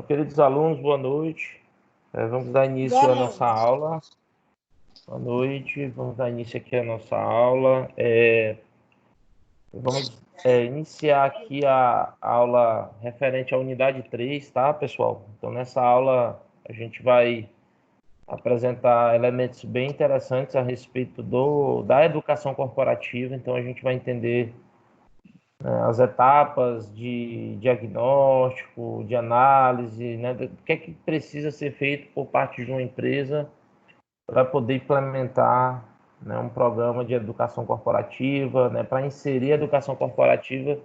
Queridos alunos, boa noite. Vamos dar início à nossa aula. Boa noite, vamos dar início aqui à nossa aula. Vamos iniciar aqui a aula referente à unidade 3, tá, pessoal? Então, nessa aula, a gente vai apresentar elementos bem interessantes a respeito da educação corporativa. Então, a gente vai entender as etapas de diagnóstico, de análise, né, do que é que precisa ser feito por parte de uma empresa para poder implementar, né, um programa de educação corporativa, né, para inserir a educação corporativa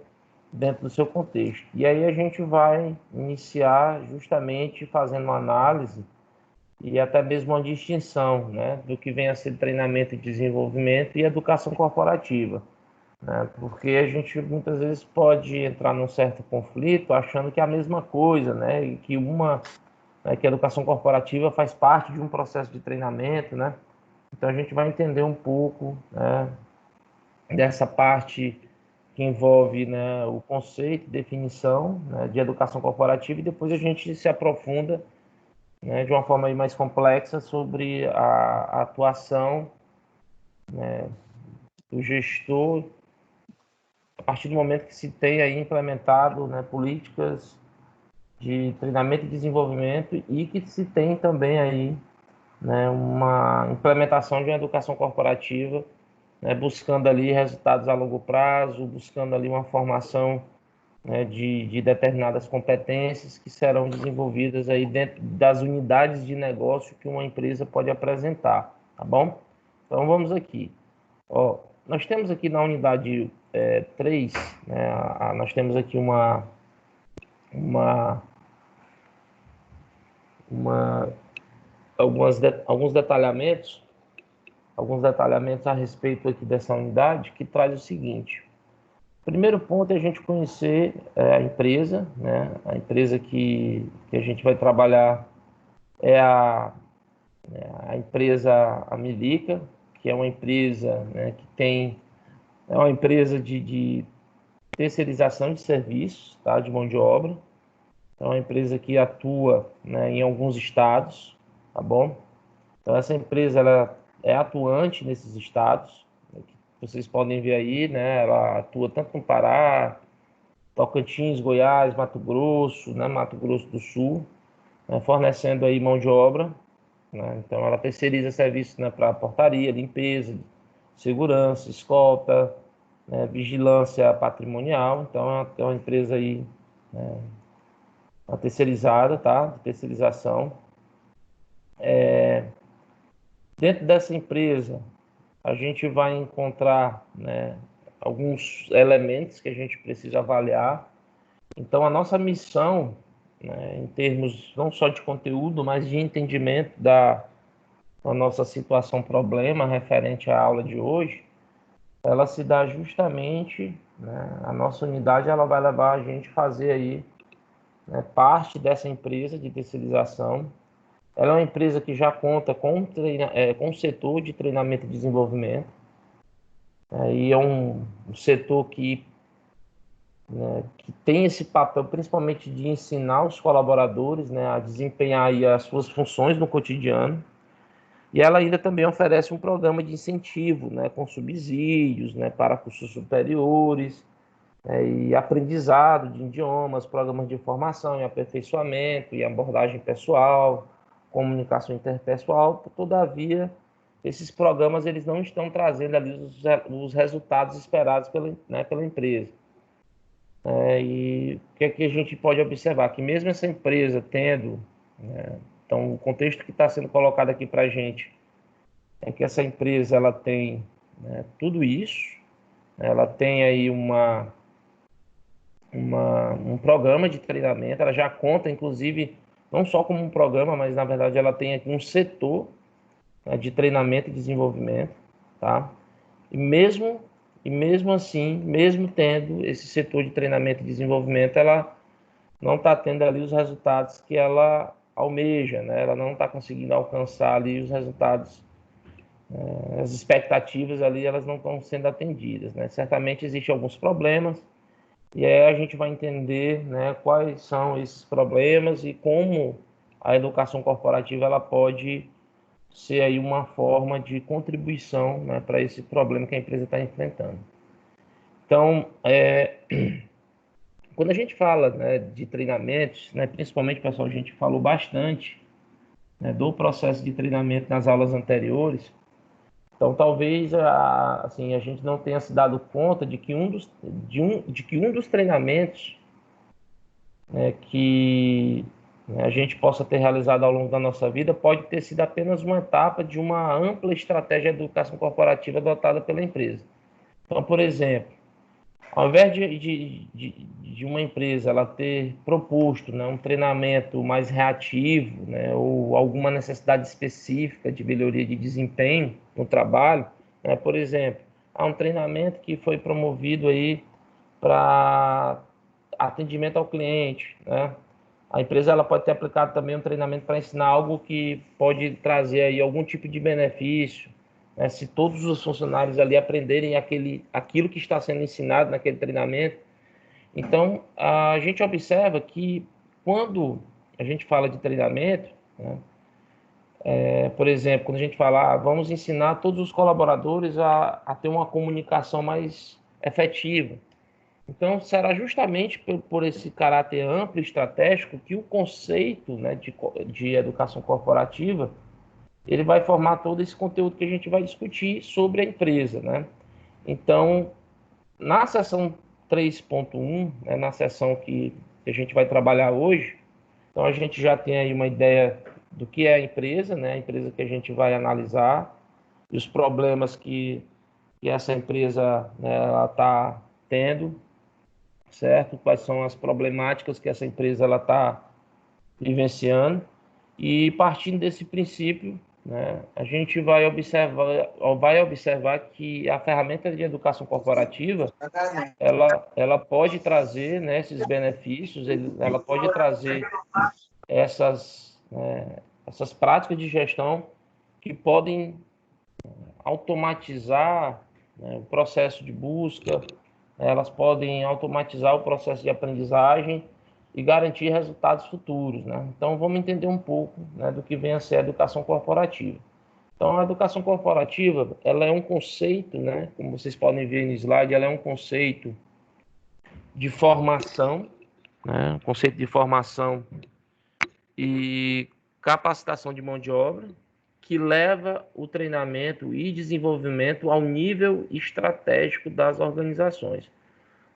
dentro do seu contexto. E aí a gente vai iniciar justamente fazendo uma análise e até mesmo uma distinção, né, do que vem a ser treinamento e desenvolvimento e educação corporativa. Porque a gente muitas vezes pode entrar num certo conflito achando que é a mesma coisa, né? E que que a educação corporativa faz parte de um processo de treinamento, né? Então a gente vai entender um pouco, né, dessa parte que envolve, né, o conceito, definição, né, de educação corporativa, e depois a gente se aprofunda, né, de uma forma aí mais complexa sobre a atuação, né, do gestor a partir do momento que se tem aí implementado, né, políticas de treinamento e desenvolvimento e que se tem também aí, né, uma implementação de uma educação corporativa, né, buscando ali resultados a longo prazo, buscando ali uma formação, né, de determinadas competências que serão desenvolvidas aí dentro das unidades de negócio que uma empresa pode apresentar, tá bom? Então vamos aqui. Ó, nós temos aqui na unidade 3, né, nós temos aqui uma, alguns detalhamentos a respeito aqui dessa unidade, que traz o seguinte. O primeiro ponto é a gente conhecer a empresa, né? A empresa que a gente vai trabalhar é a empresa Amilica, que é uma empresa, né, é uma empresa de terceirização de serviços, tá, de mão de obra. Então, é uma empresa que atua, né, em alguns estados, tá bom? Então, essa empresa ela é atuante nesses estados, né, que vocês podem ver aí, né? Ela atua tanto no Pará, Tocantins, Goiás, Mato Grosso, né, Mato Grosso do Sul, né, fornecendo aí mão de obra, né? Então, ela terceiriza serviços, né, para portaria, limpeza, segurança, escolta, né, vigilância patrimonial. Então, é uma empresa aí, né, uma terceirizada, tá? De terceirização. Dentro dessa empresa, a gente vai encontrar, né, alguns elementos que a gente precisa avaliar. Então, a nossa missão, né, em termos não só de conteúdo, mas de entendimento da nossa situação problema referente à aula de hoje, ela se dá justamente, né, a nossa unidade ela vai levar a gente a fazer aí, né, parte dessa empresa de terceirização. Ela é uma empresa que já conta com um setor de treinamento e desenvolvimento, né, e é um setor que tem esse papel principalmente de ensinar os colaboradores, né, a desempenhar aí as suas funções no cotidiano. E ela ainda também oferece um programa de incentivo, né, com subsídios, né, para cursos superiores, e aprendizado de idiomas, programas de formação e aperfeiçoamento e abordagem pessoal, comunicação interpessoal. Todavia, esses programas eles não estão trazendo ali os resultados esperados pela empresa. E o que é que a gente pode observar? Que mesmo essa empresa tendo, né, então o contexto que está sendo colocado aqui para a gente é que essa empresa ela tem, né, tudo isso, ela tem aí um programa de treinamento, ela já conta, inclusive, não só como um programa, mas na verdade ela tem aqui um setor, né, de treinamento e desenvolvimento, tá? E mesmo assim, mesmo tendo esse setor de treinamento e desenvolvimento, ela não está tendo ali os resultados que ela almeja, né? Ela não está conseguindo alcançar ali os resultados, as expectativas ali, elas não estão sendo atendidas, né? Certamente existem alguns problemas, E aí a gente vai entender, né, quais são esses problemas e como a educação corporativa ela pode ser aí uma forma de contribuição, né, para esse problema que a empresa está enfrentando. Então, quando a gente fala, né, de treinamentos, né, principalmente, pessoal, a gente falou bastante, né, do processo de treinamento nas aulas anteriores. Então, talvez assim, a gente não tenha se dado conta de que um dos treinamentos, né, que, né, a gente possa ter realizado ao longo da nossa vida pode ter sido apenas uma etapa de uma ampla estratégia de educação corporativa adotada pela empresa. Então, por exemplo, ao invés de uma empresa ela ter proposto, né, um treinamento mais reativo, né, ou alguma necessidade específica de melhoria de desempenho no trabalho, né, por exemplo, há um treinamento que foi promovido aí para atendimento ao cliente, né? A empresa ela pode ter aplicado também um treinamento para ensinar algo que pode trazer aí algum tipo de benefício, né? Se todos os funcionários ali aprenderem aquilo que está sendo ensinado naquele treinamento. Então, a gente observa que quando a gente fala de treinamento, né, por exemplo, quando a gente fala, vamos ensinar todos os colaboradores a ter uma comunicação mais efetiva. Então, será justamente por esse caráter amplo e estratégico que o conceito, né, de educação corporativa ele vai formar todo esse conteúdo que a gente vai discutir sobre a empresa, né? Então, na seção 3.1, né, na seção que a gente vai trabalhar hoje, então a gente já tem aí uma ideia do que é a empresa, né? A empresa que a gente vai analisar e os problemas que essa empresa, né, ela está tendo, certo? Quais são as problemáticas que essa empresa ela está vivenciando e partindo desse princípio, né, a gente vai observar que a ferramenta de educação corporativa ela pode trazer, né, esses benefícios, ela pode trazer essas práticas de gestão que podem automatizar, né, o processo de busca, né, elas podem automatizar o processo de aprendizagem e garantir resultados futuros, né? Então, vamos entender um pouco, né, do que vem a ser a educação corporativa. Então, a educação corporativa, ela é um conceito, né, como vocês podem ver no slide, ela é um conceito de formação, né, um conceito de formação e capacitação de mão de obra, que leva o treinamento e desenvolvimento ao nível estratégico das organizações.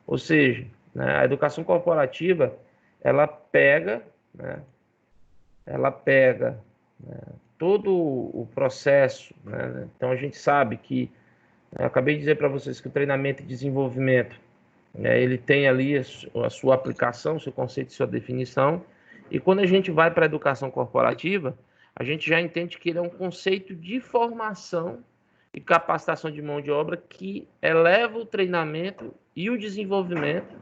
Ou seja, né, a educação corporativa, ela pega, né, ela pega, né, todo o processo, né? Então a gente sabe que, eu acabei de dizer para vocês que o treinamento e desenvolvimento, né, ele tem ali a sua aplicação, seu conceito e sua definição. E quando a gente vai para a educação corporativa, a gente já entende que ele é um conceito de formação e capacitação de mão de obra que eleva o treinamento e o desenvolvimento,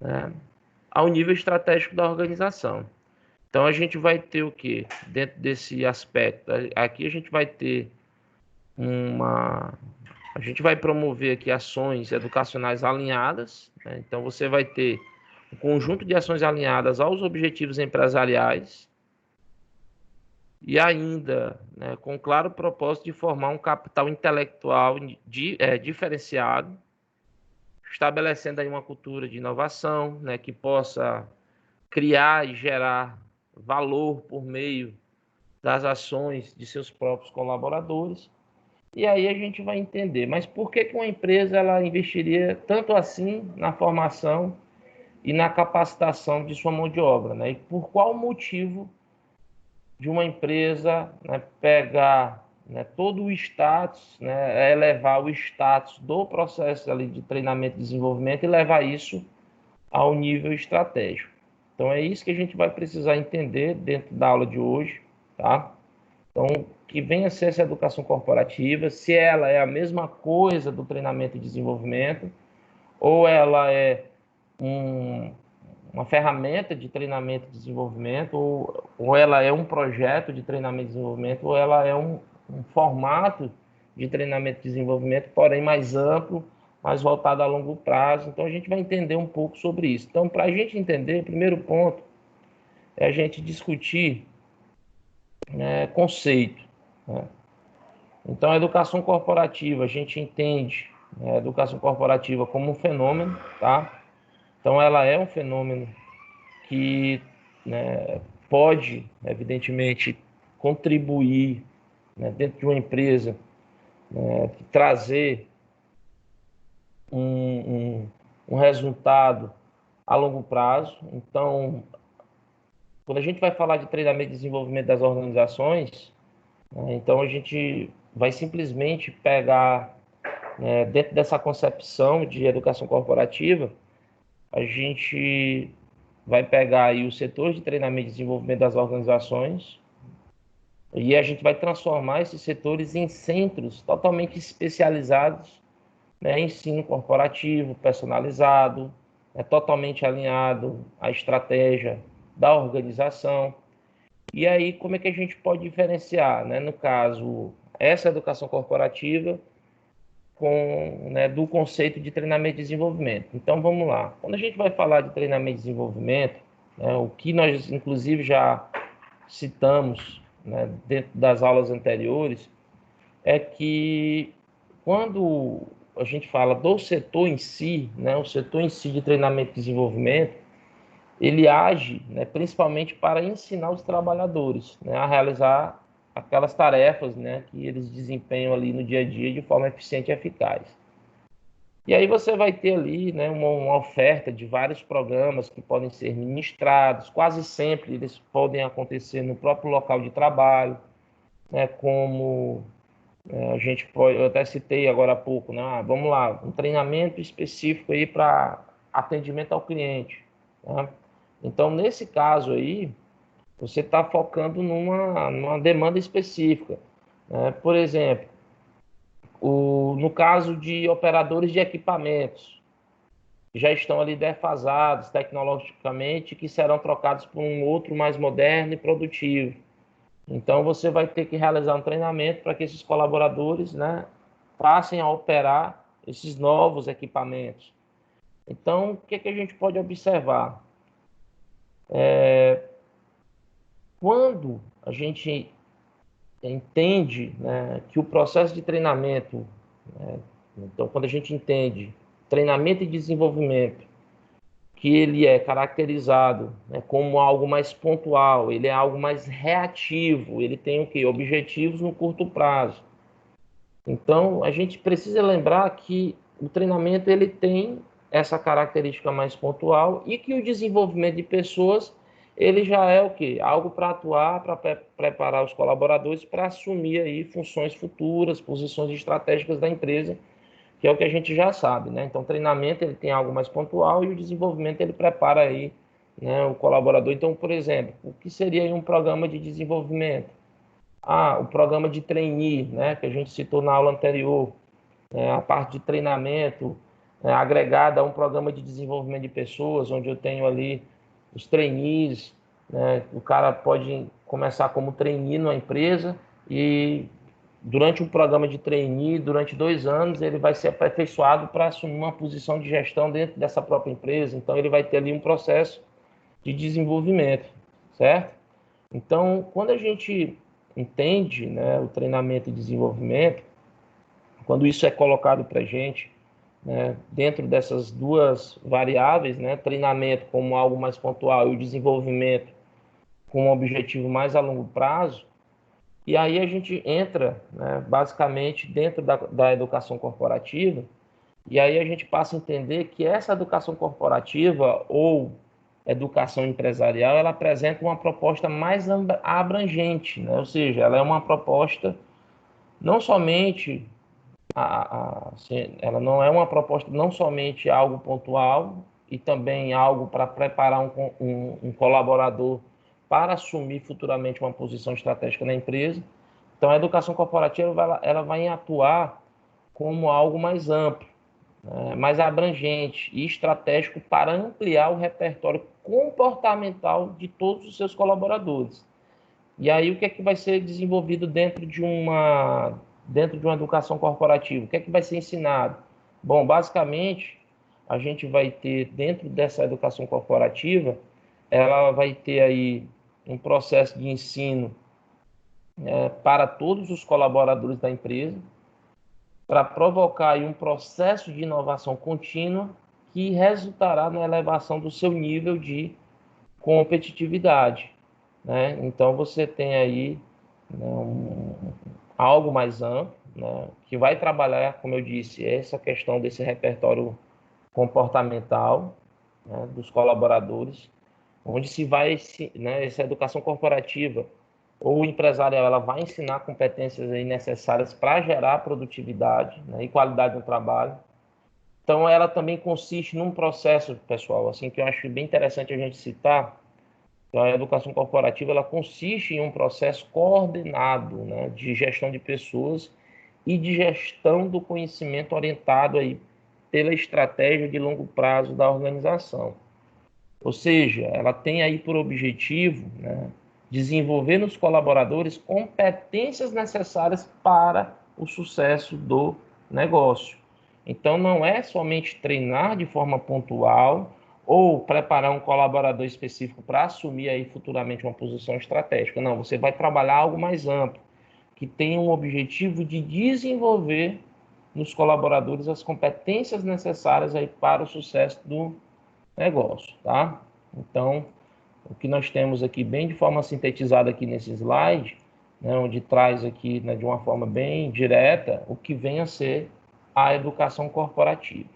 né, ao nível estratégico da organização. Então a gente vai ter o que dentro desse aspecto? Aqui a gente vai ter a gente vai promover aqui ações educacionais alinhadas, né? Então você vai ter um conjunto de ações alinhadas aos objetivos empresariais e ainda, né, com claro propósito de formar um capital intelectual diferenciado, estabelecendo aí uma cultura de inovação, né, que possa criar e gerar valor por meio das ações de seus próprios colaboradores. E aí a gente vai entender, mas por que uma empresa ela investiria tanto assim na formação e na capacitação de sua mão de obra, né? E por qual motivo de uma empresa, né, pegar, né, todo o status, né, elevar o status do processo ali de treinamento e desenvolvimento e levar isso ao nível estratégico. Então é isso que a gente vai precisar entender dentro da aula de hoje, tá? Então, que venha a ser essa educação corporativa, se ela é a mesma coisa do treinamento e desenvolvimento, ou ela é uma ferramenta de treinamento e desenvolvimento, ou ela é um projeto de treinamento e desenvolvimento, ou ela é um formato de treinamento e desenvolvimento, porém mais amplo, mais voltado a longo prazo. Então, a gente vai entender um pouco sobre isso. Então, para a gente entender, o primeiro ponto é a gente discutir, né, conceito, né? Então, a educação corporativa, a gente entende, né, a educação corporativa como um fenômeno, tá? Então, ela é um fenômeno que, né, pode, evidentemente, contribuir, né, dentro de uma empresa, né, trazer um resultado a longo prazo. Então, quando a gente vai falar de treinamento e desenvolvimento das organizações, né, então a gente vai simplesmente pegar, né, dentro dessa concepção de educação corporativa, a gente vai pegar aí os setores de treinamento e desenvolvimento das organizações e a gente vai transformar esses setores em centros totalmente especializados, né, ensino corporativo, personalizado, totalmente alinhado à estratégia da organização. E aí, como é que a gente pode diferenciar, né, no caso, essa educação corporativa com, né, do conceito de treinamento e desenvolvimento? Então, vamos lá. Quando a gente vai falar de treinamento e desenvolvimento, né, o que nós, inclusive, já citamos, né, dentro das aulas anteriores, é que quando a gente fala do setor em si, né, o setor em si de treinamento e desenvolvimento, ele age, né, principalmente para ensinar os trabalhadores, né, a realizar aquelas tarefas, né, que eles desempenham ali no dia a dia de forma eficiente e eficaz. E aí você vai ter ali, né, uma oferta de vários programas que podem ser ministrados, quase sempre eles podem acontecer no próprio local de trabalho, né, como a gente pode, eu até citei agora há pouco, né? Vamos lá, um treinamento específico aí para atendimento ao cliente, né? Então, nesse caso aí, você está focando numa demanda específica, né? Por exemplo, no caso de operadores de equipamentos, que já estão ali defasados tecnologicamente, que serão trocados por um outro mais moderno e produtivo. Então, você vai ter que realizar um treinamento para que esses colaboradores, né, passem a operar esses novos equipamentos. Então, o que é que a gente pode observar? Quando a gente entende, né, que o processo de treinamento, né, então, quando a gente entende treinamento e desenvolvimento, que ele é caracterizado, né, como algo mais pontual, ele é algo mais reativo, ele tem o quê? Objetivos no curto prazo. Então, a gente precisa lembrar que o treinamento ele tem essa característica mais pontual e que o desenvolvimento de pessoas ele já é o quê? Algo para atuar, para preparar os colaboradores para assumir aí funções futuras, posições estratégicas da empresa, que é o que a gente já sabe, né? Então, o treinamento ele tem algo mais pontual e o desenvolvimento ele prepara aí, né, o colaborador. Então, por exemplo, o que seria aí um programa de desenvolvimento? O programa de trainee, né, que a gente citou na aula anterior, né, a parte de treinamento, né, agregada a um programa de desenvolvimento de pessoas, onde eu tenho ali os trainees, né, o cara pode começar como trainee numa empresa e durante um programa de trainee, durante 2 anos, ele vai ser aperfeiçoado para assumir uma posição de gestão dentro dessa própria empresa. Então, ele vai ter ali um processo de desenvolvimento, certo? Então, quando a gente entende, né, o treinamento e desenvolvimento, quando isso é colocado para a gente, né, dentro dessas duas variáveis, né, treinamento como algo mais pontual e o desenvolvimento com um objetivo mais a longo prazo, e aí a gente entra, né, basicamente dentro da educação corporativa, e aí a gente passa a entender que essa educação corporativa ou educação empresarial, ela apresenta uma proposta mais abrangente, né? Ou seja, ela é uma proposta não somente ela não é uma proposta não somente algo pontual e também algo para preparar um colaborador para assumir futuramente uma posição estratégica na empresa. Então, a educação corporativa ela vai atuar como algo mais amplo, mais abrangente e estratégico para ampliar o repertório comportamental de todos os seus colaboradores. E aí, o que é que vai ser desenvolvido dentro de uma educação corporativa? O que é que vai ser ensinado? Bom, basicamente, a gente vai ter, dentro dessa educação corporativa, ela vai ter aí um processo de ensino para todos os colaboradores da empresa, para provocar aí um processo de inovação contínua que resultará na elevação do seu nível de competitividade, né? Então você tem aí, né, algo mais amplo, né, que vai trabalhar, como eu disse, essa questão desse repertório comportamental, né, dos colaboradores, onde se vai, né, essa educação corporativa ou empresarial, ela vai ensinar competências aí necessárias para gerar produtividade, né, e qualidade no trabalho. Então, ela também consiste num processo, pessoal, assim, que eu acho bem interessante a gente citar. Então, a educação corporativa, ela consiste em um processo coordenado, né, de gestão de pessoas e de gestão do conhecimento orientado aí pela estratégia de longo prazo da organização. Ou seja, ela tem aí por objetivo, né, desenvolver nos colaboradores competências necessárias para o sucesso do negócio. Então, não é somente treinar de forma pontual ou preparar um colaborador específico para assumir aí futuramente uma posição estratégica. Não, você vai trabalhar algo mais amplo, que tem um objetivo de desenvolver nos colaboradores as competências necessárias aí para o sucesso do negócio, tá? Então, o que nós temos aqui bem de forma sintetizada aqui nesse slide, né, onde traz aqui, né, de uma forma bem direta o que vem a ser a educação corporativa.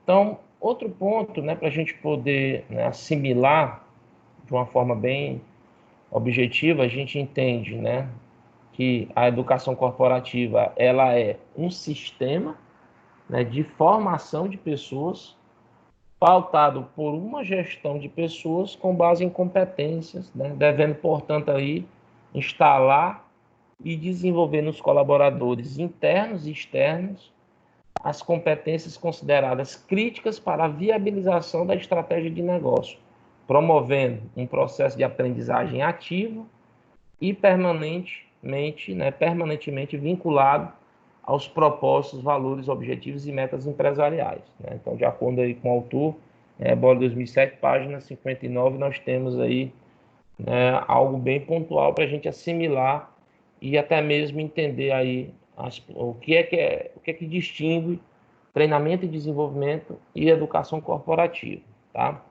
Então, outro ponto, né, para a gente poder, né, assimilar de uma forma bem objetiva, a gente entende, né, que a educação corporativa ela é um sistema, né, de formação de pessoas pautado por uma gestão de pessoas com base em competências, né, devendo, portanto, aí instalar e desenvolver nos colaboradores internos e externos as competências consideradas críticas para a viabilização da estratégia de negócio, promovendo um processo de aprendizagem ativo e permanentemente vinculado aos propósitos, valores, objetivos e metas empresariais, né? Então, de acordo aí com o autor, Bola 2007, página 59, nós temos aí, né, algo bem pontual para a gente assimilar e até mesmo entender aí o que é que distingue treinamento e desenvolvimento e educação corporativa, tá?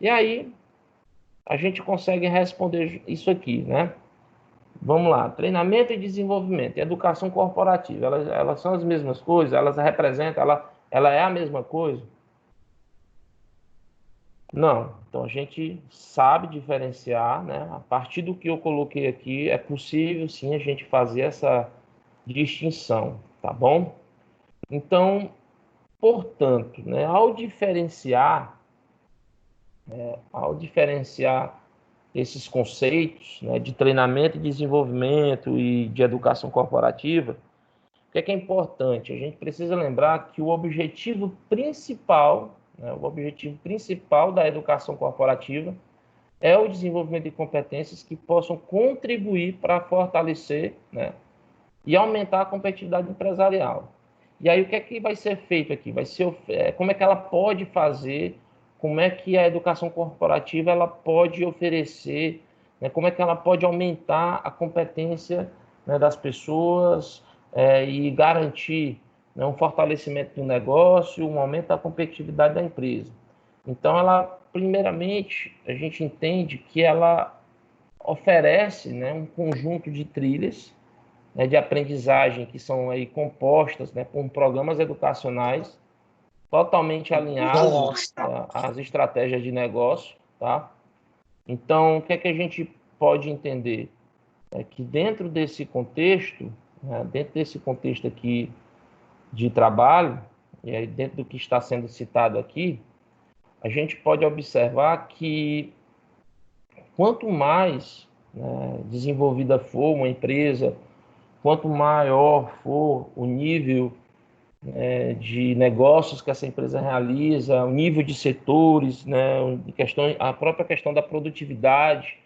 E aí a gente consegue responder isso aqui, né? Vamos lá, treinamento e desenvolvimento, educação corporativa, elas são as mesmas coisas, elas representam, ela é a mesma coisa? Não. Então a gente sabe diferenciar, né? A partir do que eu coloquei aqui, é possível sim a gente fazer essa distinção, tá bom? Então, portanto, né, ao diferenciar esses conceitos, né, de treinamento e desenvolvimento e de educação corporativa, o que é importante? A gente precisa lembrar que o objetivo principal da educação corporativa é o desenvolvimento de competências que possam contribuir para fortalecer, né, e aumentar a competitividade empresarial. E aí o que é que vai ser feito aqui? Como é que ela pode fazer, como é que a educação corporativa ela pode oferecer, né, como é que ela pode aumentar a competência, né, das pessoas, e garantir, né, um fortalecimento do negócio, um aumento da competitividade da empresa. Então, primeiramente, a gente entende que ela oferece, né, um conjunto de trilhas, né, de aprendizagem que são aí compostas, né, por programas educacionais totalmente alinhados, às estratégias de negócio, tá? Então, o que é que a gente pode entender? É que dentro desse contexto, né, dentro desse contexto aqui de trabalho, e aí dentro do que está sendo citado aqui, a gente pode observar que quanto mais, né, desenvolvida for uma empresa, quanto maior for o nível, de negócios que essa empresa realiza, o nível de setores, né, a própria questão da produtividade.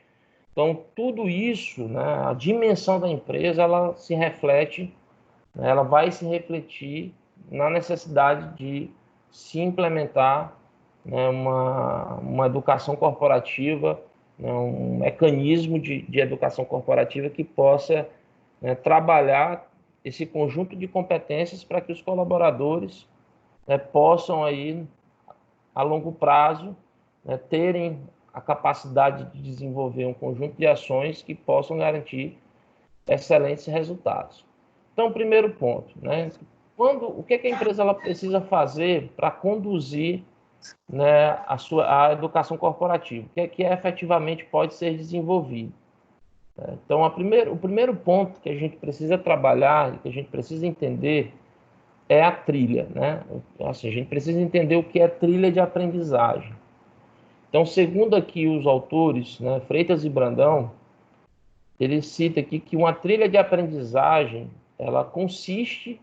Então, tudo isso, né, a dimensão da empresa, ela se reflete, né, ela vai se refletir na necessidade de se implementar, né, uma educação corporativa, né, um mecanismo de educação corporativa que possa, né, trabalhar esse conjunto de competências para que os colaboradores, né, possam aí, a longo prazo, né, terem a capacidade de desenvolver um conjunto de ações que possam garantir excelentes resultados. Então, primeiro ponto, né, o que a empresa ela precisa fazer para conduzir, né, a educação corporativa? O que efetivamente pode ser desenvolvido? Então, o primeiro ponto que a gente precisa trabalhar e que a gente precisa entender é a trilha, né? Assim, a gente precisa entender o que é trilha de aprendizagem. Então, segundo aqui os autores, né, Freitas e Brandão, ele cita aqui que uma trilha de aprendizagem, ela consiste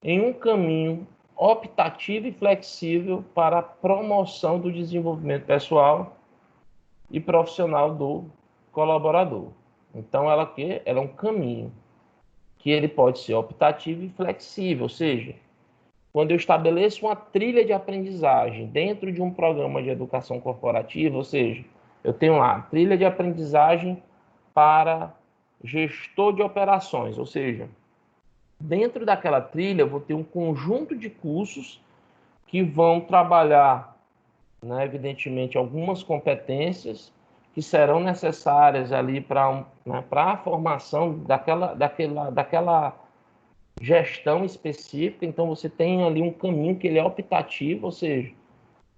em um caminho optativo e flexível para a promoção do desenvolvimento pessoal e profissional do colaborador. Então, ela é um caminho que ele pode ser optativo e flexível, ou seja, quando eu estabeleço uma trilha de aprendizagem dentro de um programa de educação corporativa, ou seja, eu tenho lá trilha de aprendizagem para gestor de operações, ou seja, dentro daquela trilha eu vou ter um conjunto de cursos que vão trabalhar, né, evidentemente, algumas competências que serão necessárias ali para, né, a formação daquela gestão específica. Então, você tem ali um caminho que ele é optativo, ou seja,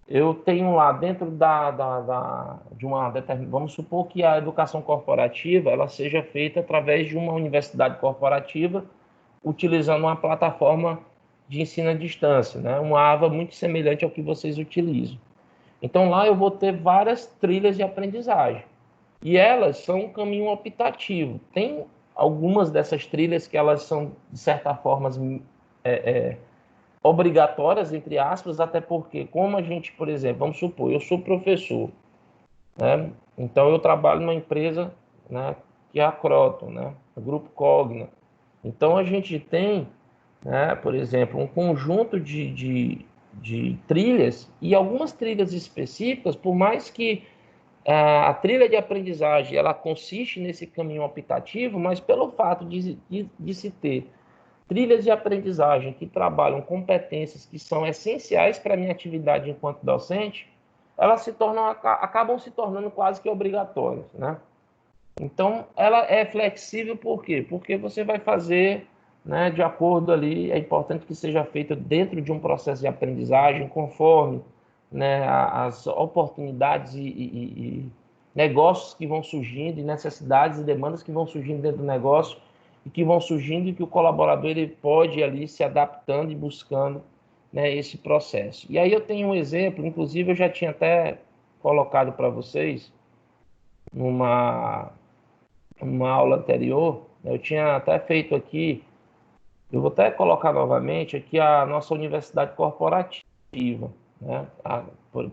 eu tenho lá dentro de uma determinada... Vamos supor que a educação corporativa ela seja feita através de uma universidade corporativa, utilizando uma plataforma de ensino à distância, né? Uma AVA muito semelhante ao que vocês utilizam. Então, lá eu vou ter várias trilhas de aprendizagem. E elas são um caminho optativo. Tem algumas dessas trilhas que elas são, de certa forma, obrigatórias, entre aspas, até porque, como a gente, por exemplo, vamos supor, eu sou professor, né? Então eu trabalho numa empresa, né, que é a Croton, né, o Grupo Cogna. Então a gente tem, né, por exemplo, um conjunto de trilhas e algumas trilhas específicas, por mais que a trilha de aprendizagem ela consiste nesse caminho optativo, mas pelo fato de se ter trilhas de aprendizagem que trabalham competências que são essenciais para a minha atividade enquanto docente, elas acabam se tornando quase que obrigatórias, né? Então, ela é flexível por quê? Porque você vai fazer, né, de acordo ali, é importante que seja feito dentro de um processo de aprendizagem, conforme, né, as oportunidades e negócios que vão surgindo, e necessidades e demandas que vão surgindo dentro do negócio, e que vão surgindo e que o colaborador ele pode ali se adaptando e buscando, né, esse processo. E aí eu tenho um exemplo, inclusive eu já tinha até colocado para vocês numa aula anterior, eu tinha até feito aqui, eu vou até colocar novamente aqui a nossa universidade corporativa, né? Para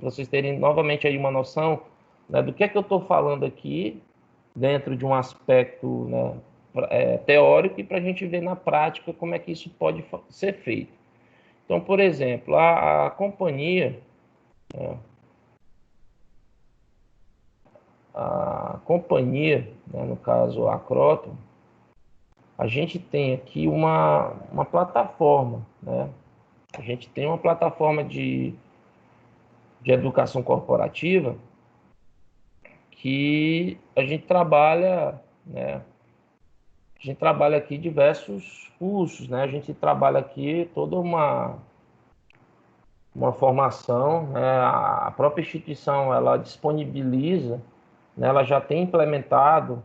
vocês terem novamente aí uma noção, né, do que é que eu estou falando aqui dentro de um aspecto, né, teórico, e para a gente ver na prática como é que isso pode ser feito. Então, por exemplo, a companhia, né, né, no caso a Croton, a gente tem aqui uma plataforma, né? A gente tem uma plataforma de educação corporativa que a gente trabalha, né? A gente trabalha aqui diversos cursos, né? A gente trabalha aqui toda uma formação, né? A própria instituição, ela disponibiliza, né? Ela já tem implementado,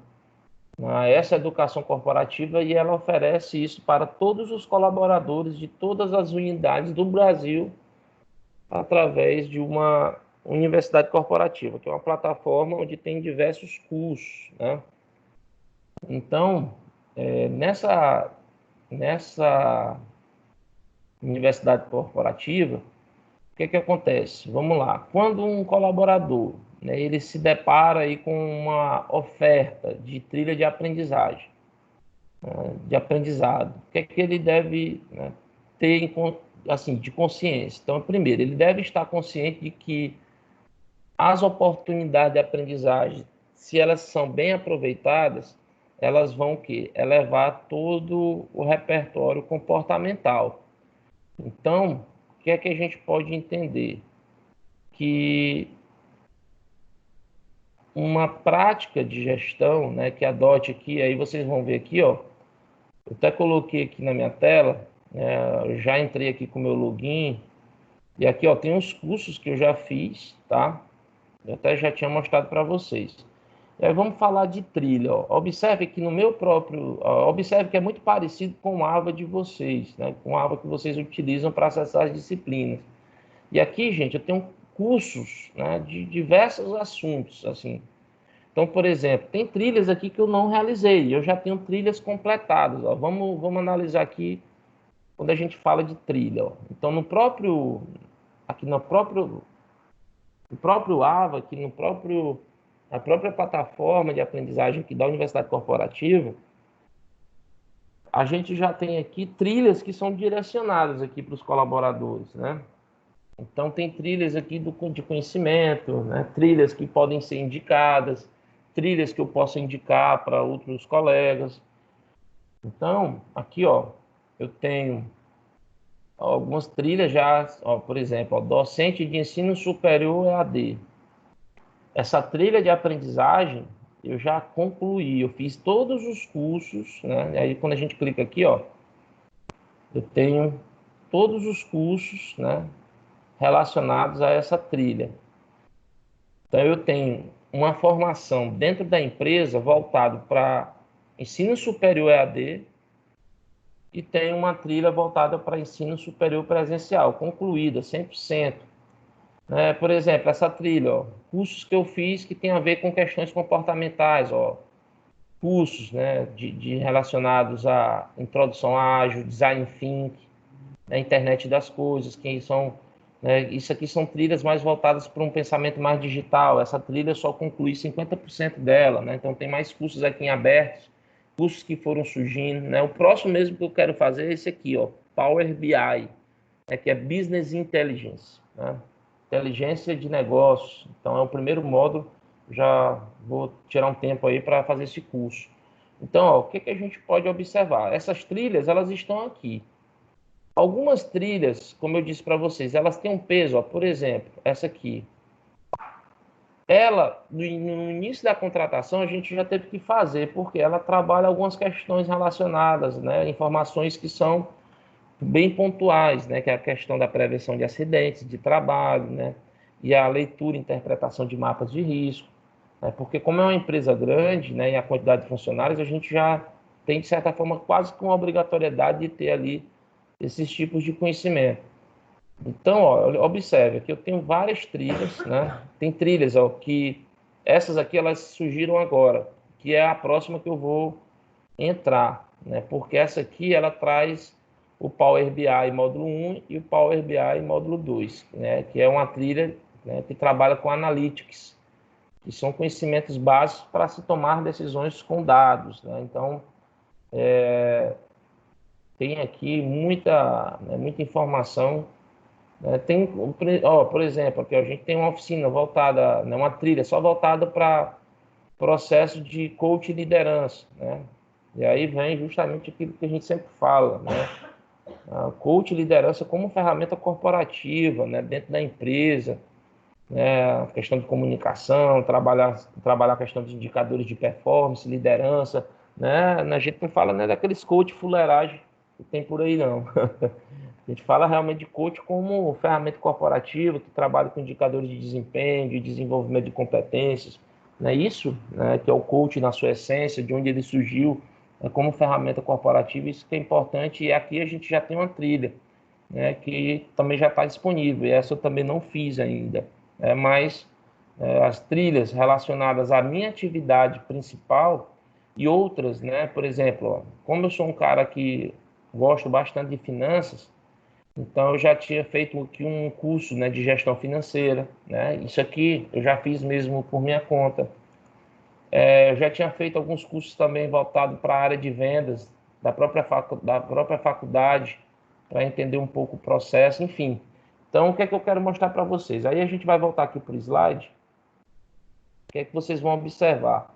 né, essa educação corporativa, e ela oferece isso para todos os colaboradores de todas as unidades do Brasil através de uma universidade corporativa, que é uma plataforma onde tem diversos cursos, né? Então, nessa universidade corporativa, o que acontece? Vamos lá. Quando um colaborador, né, ele se depara aí com uma oferta de trilha de aprendizagem, né, de aprendizado, o que ele deve, né, ter assim, de consciência. Então, primeiro, ele deve estar consciente de que as oportunidades de aprendizagem, se elas são bem aproveitadas, elas vão o quê? Elevar todo o repertório comportamental. Então, o que é que a gente pode entender? Que uma prática de gestão, né, que adote aqui, aí vocês vão ver aqui, ó, eu até coloquei aqui na minha tela, eu já entrei aqui com o meu login, e aqui, ó, tem os cursos que eu já fiz, tá? Eu até já tinha mostrado para vocês. E aí vamos falar de trilha, ó. Observe que no meu próprio, ó, observe que é muito parecido com o AVA de vocês, né? Com o AVA que vocês utilizam para acessar as disciplinas. E aqui, gente, eu tenho cursos, né, de diversos assuntos, assim. Então, por exemplo, tem trilhas aqui que eu não realizei. Eu já tenho trilhas completadas, ó. Vamos analisar aqui quando a gente fala de trilha, ó. Então, aqui no próprio AVA, aqui na própria plataforma de aprendizagem aqui da Universidade Corporativa, a gente já tem aqui trilhas que são direcionadas aqui para os colaboradores, né? Então, tem trilhas aqui de conhecimento, né? Trilhas que podem ser indicadas, trilhas que eu posso indicar para outros colegas. Então, aqui, ó, eu tenho algumas trilhas já, ó, por exemplo, ó, docente de ensino superior EAD. Essa trilha de aprendizagem eu já concluí, eu fiz todos os cursos, né? Aí quando a gente clica aqui, ó, eu tenho todos os cursos, né, relacionados a essa trilha. Então eu tenho uma formação dentro da empresa voltado para ensino superior EAD e tenho uma trilha voltada para ensino superior presencial, concluída 100%. Por exemplo, essa trilha, ó, cursos que eu fiz que tem a ver com questões comportamentais, ó, cursos, né, relacionados à introdução ágil, design thinking, né, internet das coisas, que são, né, isso aqui são trilhas mais voltadas para um pensamento mais digital. Essa trilha só concluí 50% dela, né, então tem mais cursos aqui em abertos, cursos que foram surgindo, né. O próximo mesmo que eu quero fazer é esse aqui, ó, Power BI, né, que é Business Intelligence, né, inteligência de negócios. Então é o primeiro módulo, já vou tirar um tempo aí para fazer esse curso. Então, ó, o que a gente pode observar? Essas trilhas, elas estão aqui. Algumas trilhas, como eu disse para vocês, elas têm um peso, ó, por exemplo, essa aqui. Ela, no início da contratação, a gente já teve que fazer, porque ela trabalha algumas questões relacionadas, né, informações que são bem pontuais, né, que é a questão da prevenção de acidentes de trabalho, né, e a leitura e interpretação de mapas de risco, né, porque como é uma empresa grande, né, e a quantidade de funcionários, a gente já tem, de certa forma, quase que uma obrigatoriedade de ter ali esses tipos de conhecimento. Então, ó, observe que eu tenho várias trilhas, né, tem trilhas, ó, que essas aqui elas surgiram agora, que é a próxima que eu vou entrar, né, porque essa aqui ela traz o Power BI módulo 1 e o Power BI módulo 2, né, que é uma trilha, né, que trabalha com Analytics, que são conhecimentos básicos para se tomar decisões com dados, né? Então, tem aqui muita informação, né? Tem, ó, por exemplo, aqui, ó, a gente tem uma oficina voltada, né, uma trilha só voltada para processo de coach e liderança, né? E aí vem justamente aquilo que a gente sempre fala, né? Coach liderança como ferramenta corporativa, né, dentro da empresa, né, a questão de comunicação, trabalhar a questão de indicadores de performance, liderança, né, a gente não fala, né, daqueles coach fuleiragem que tem por aí, não. A gente fala realmente de coach como ferramenta corporativa, que trabalha com indicadores de desempenho, de desenvolvimento de competências, né, isso, né, que é o coach na sua essência, de onde ele surgiu, como ferramenta corporativa, isso que é importante, e aqui a gente já tem uma trilha, né, que também já está disponível, e essa eu também não fiz ainda, mas as trilhas relacionadas à minha atividade principal e outras, né, por exemplo, ó, como eu sou um cara que gosto bastante de finanças, então eu já tinha feito aqui um curso, né, de gestão financeira, né, isso aqui eu já fiz mesmo por minha conta. Eu já tinha feito alguns cursos também voltados para a área de vendas da própria faculdade, para entender um pouco o processo, enfim. Então, o que é que eu quero mostrar para vocês? Aí a gente vai voltar aqui para o slide. O que é que vocês vão observar?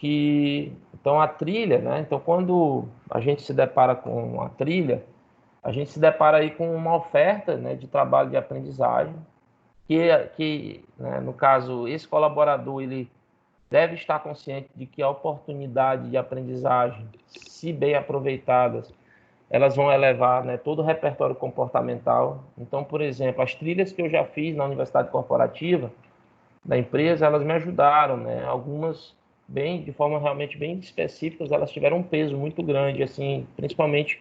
Então, a trilha, né? Então, quando a gente se depara com a trilha, a gente se depara aí com uma oferta, né, de trabalho de aprendizagem, né, no caso, esse colaborador, ele deve estar consciente de que a oportunidade de aprendizagem, se bem aproveitadas, elas vão elevar, né, todo o repertório comportamental. Então, por exemplo, as trilhas que eu já fiz na Universidade Corporativa da empresa, elas me ajudaram, né? Algumas de forma realmente bem específicas, elas tiveram um peso muito grande, assim, principalmente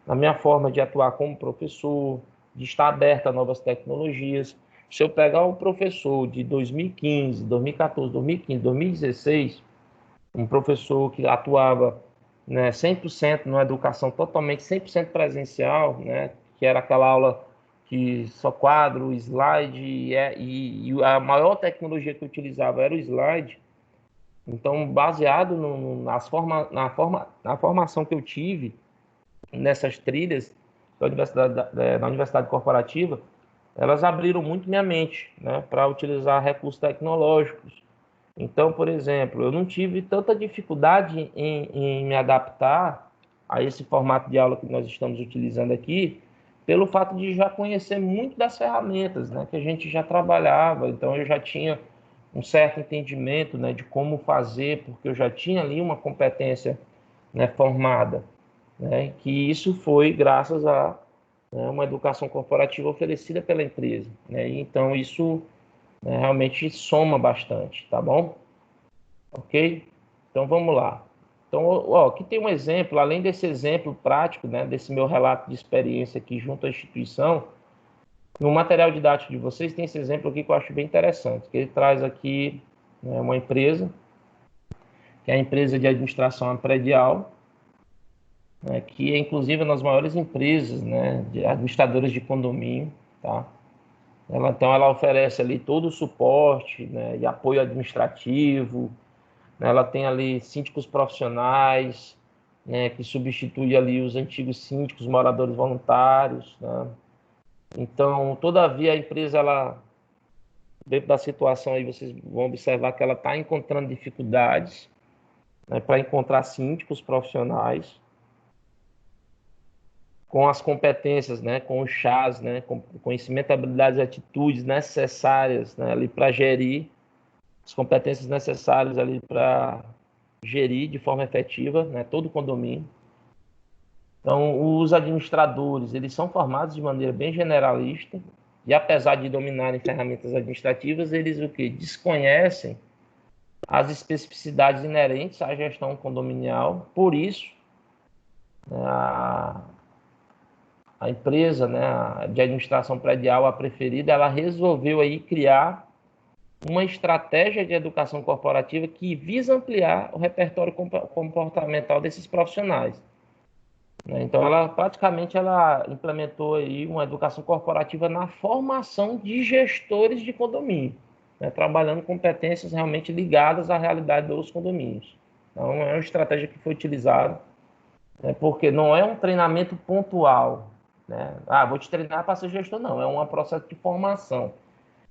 na minha forma de atuar como professor, de estar aberto a novas tecnologias. Se eu pegar um professor de 2015, 2014, 2015, 2016, um professor que atuava, né, 100% numa educação totalmente 100% presencial, né, que era aquela aula que só quadro, slide, e a maior tecnologia que eu utilizava era o slide. Então, baseado na formação que eu tive nessas trilhas da Universidade Corporativa, elas abriram muito minha mente, né, para utilizar recursos tecnológicos. Então, por exemplo, eu não tive tanta dificuldade em me adaptar a esse formato de aula que nós estamos utilizando aqui, pelo fato de já conhecer muito das ferramentas, né, que a gente já trabalhava. Então, eu já tinha um certo entendimento, né, de como fazer, porque eu já tinha ali uma competência, né, formada, né, que isso foi graças a, né, uma educação corporativa oferecida pela empresa, né, e então isso, né, realmente soma bastante, tá bom? Ok? Então vamos lá. Então, ó, aqui tem um exemplo, além desse exemplo prático, né, desse meu relato de experiência aqui junto à instituição, no material didático de vocês tem esse exemplo aqui que eu acho bem interessante, que ele traz aqui, né, uma empresa, que é a empresa de administração predial, né, que é inclusive uma das maiores empresas, né, de administradoras de condomínio, tá? Então ela oferece ali todo o suporte, né, e apoio administrativo, né, ela tem ali síndicos profissionais, né, que substitui ali os antigos síndicos, moradores voluntários, né? Então, todavia, a empresa, ela, dentro da situação aí, vocês vão observar que ela está encontrando dificuldades, né, para encontrar síndicos profissionais com as competências, né, com os chás, né, com conhecimento, habilidades e atitudes necessárias, né, ali para gerir, as competências necessárias ali para gerir de forma efetiva, né, todo o condomínio. Então, os administradores, eles são formados de maneira bem generalista, e apesar de dominarem ferramentas administrativas, eles o que? Desconhecem as especificidades inerentes à gestão condominial. Por isso, a empresa, né, de administração predial, a preferida, ela resolveu aí criar uma estratégia de educação corporativa que visa ampliar o repertório comportamental desses profissionais. Então, ela implementou aí uma educação corporativa na formação de gestores de condomínio, né, trabalhando competências realmente ligadas à realidade dos condomínios. Então, é uma estratégia que foi utilizada, né, porque não é um treinamento pontual, né? Vou te treinar para ser gestor, não. É um processo de formação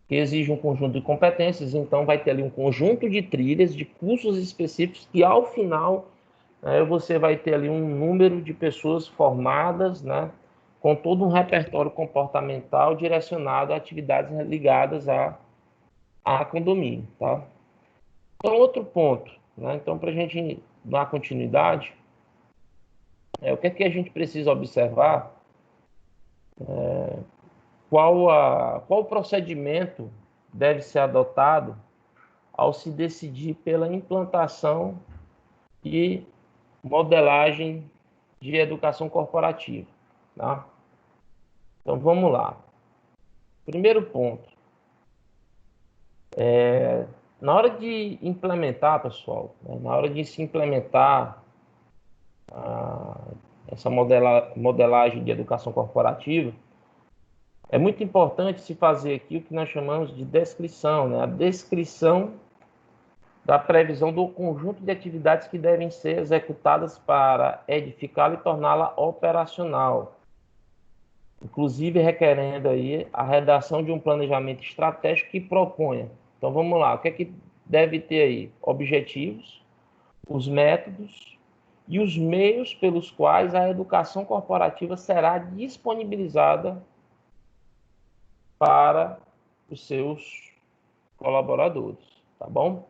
que exige um conjunto de competências. Então, vai ter ali um conjunto de trilhas, de cursos específicos que, ao final, você vai ter ali um número de pessoas formadas, né, com todo um repertório comportamental direcionado a atividades ligadas a condomínio, tá? Então, outro ponto, né? Então, para a gente dar continuidade, o que é que a gente precisa observar? Qual o procedimento deve ser adotado ao se decidir pela implantação e modelagem de educação corporativa, tá? Então, vamos lá. Primeiro ponto. Na hora de implementar, pessoal, né, na hora de se implementar essa modelagem de educação corporativa, é muito importante se fazer aqui o que nós chamamos de descrição, né? A descrição da previsão do conjunto de atividades que devem ser executadas para edificá-la e torná-la operacional. inclusive requerendo aí a redação de um planejamento estratégico que proponha. Então vamos lá, o que é que deve ter aí? Objetivos, os métodos e os meios pelos quais a educação corporativa será disponibilizada para os seus colaboradores, tá bom?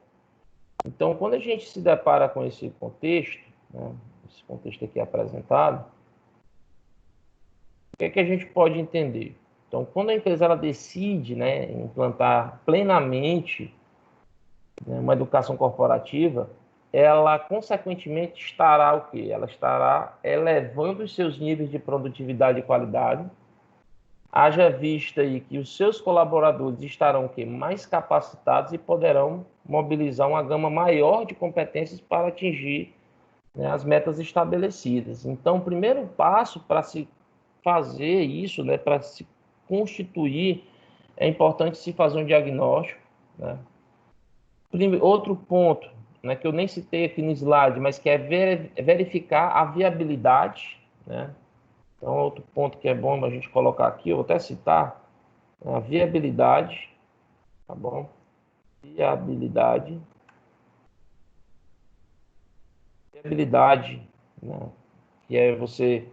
Então, quando a gente se depara com esse contexto, né, esse contexto aqui apresentado, o que é que a gente pode entender? Então, quando a empresa ela decide, né, implantar plenamente, né, uma educação corporativa, ela consequentemente estará o quê? Ela estará elevando os seus níveis de produtividade e qualidade. Haja vista aí que os seus colaboradores estarão o quê? Mais capacitados e poderão mobilizar uma gama maior de competências para atingir, né, as metas estabelecidas. Então, o primeiro passo para se fazer isso, né, para se constituir, é importante se fazer um diagnóstico, né? Outro ponto, né, que eu nem citei aqui no slide, mas que é verificar a viabilidade, né? Então, outro ponto que é bom a gente colocar aqui, eu vou até citar, é a viabilidade, tá bom? Viabilidade, viabilidade, né, que é você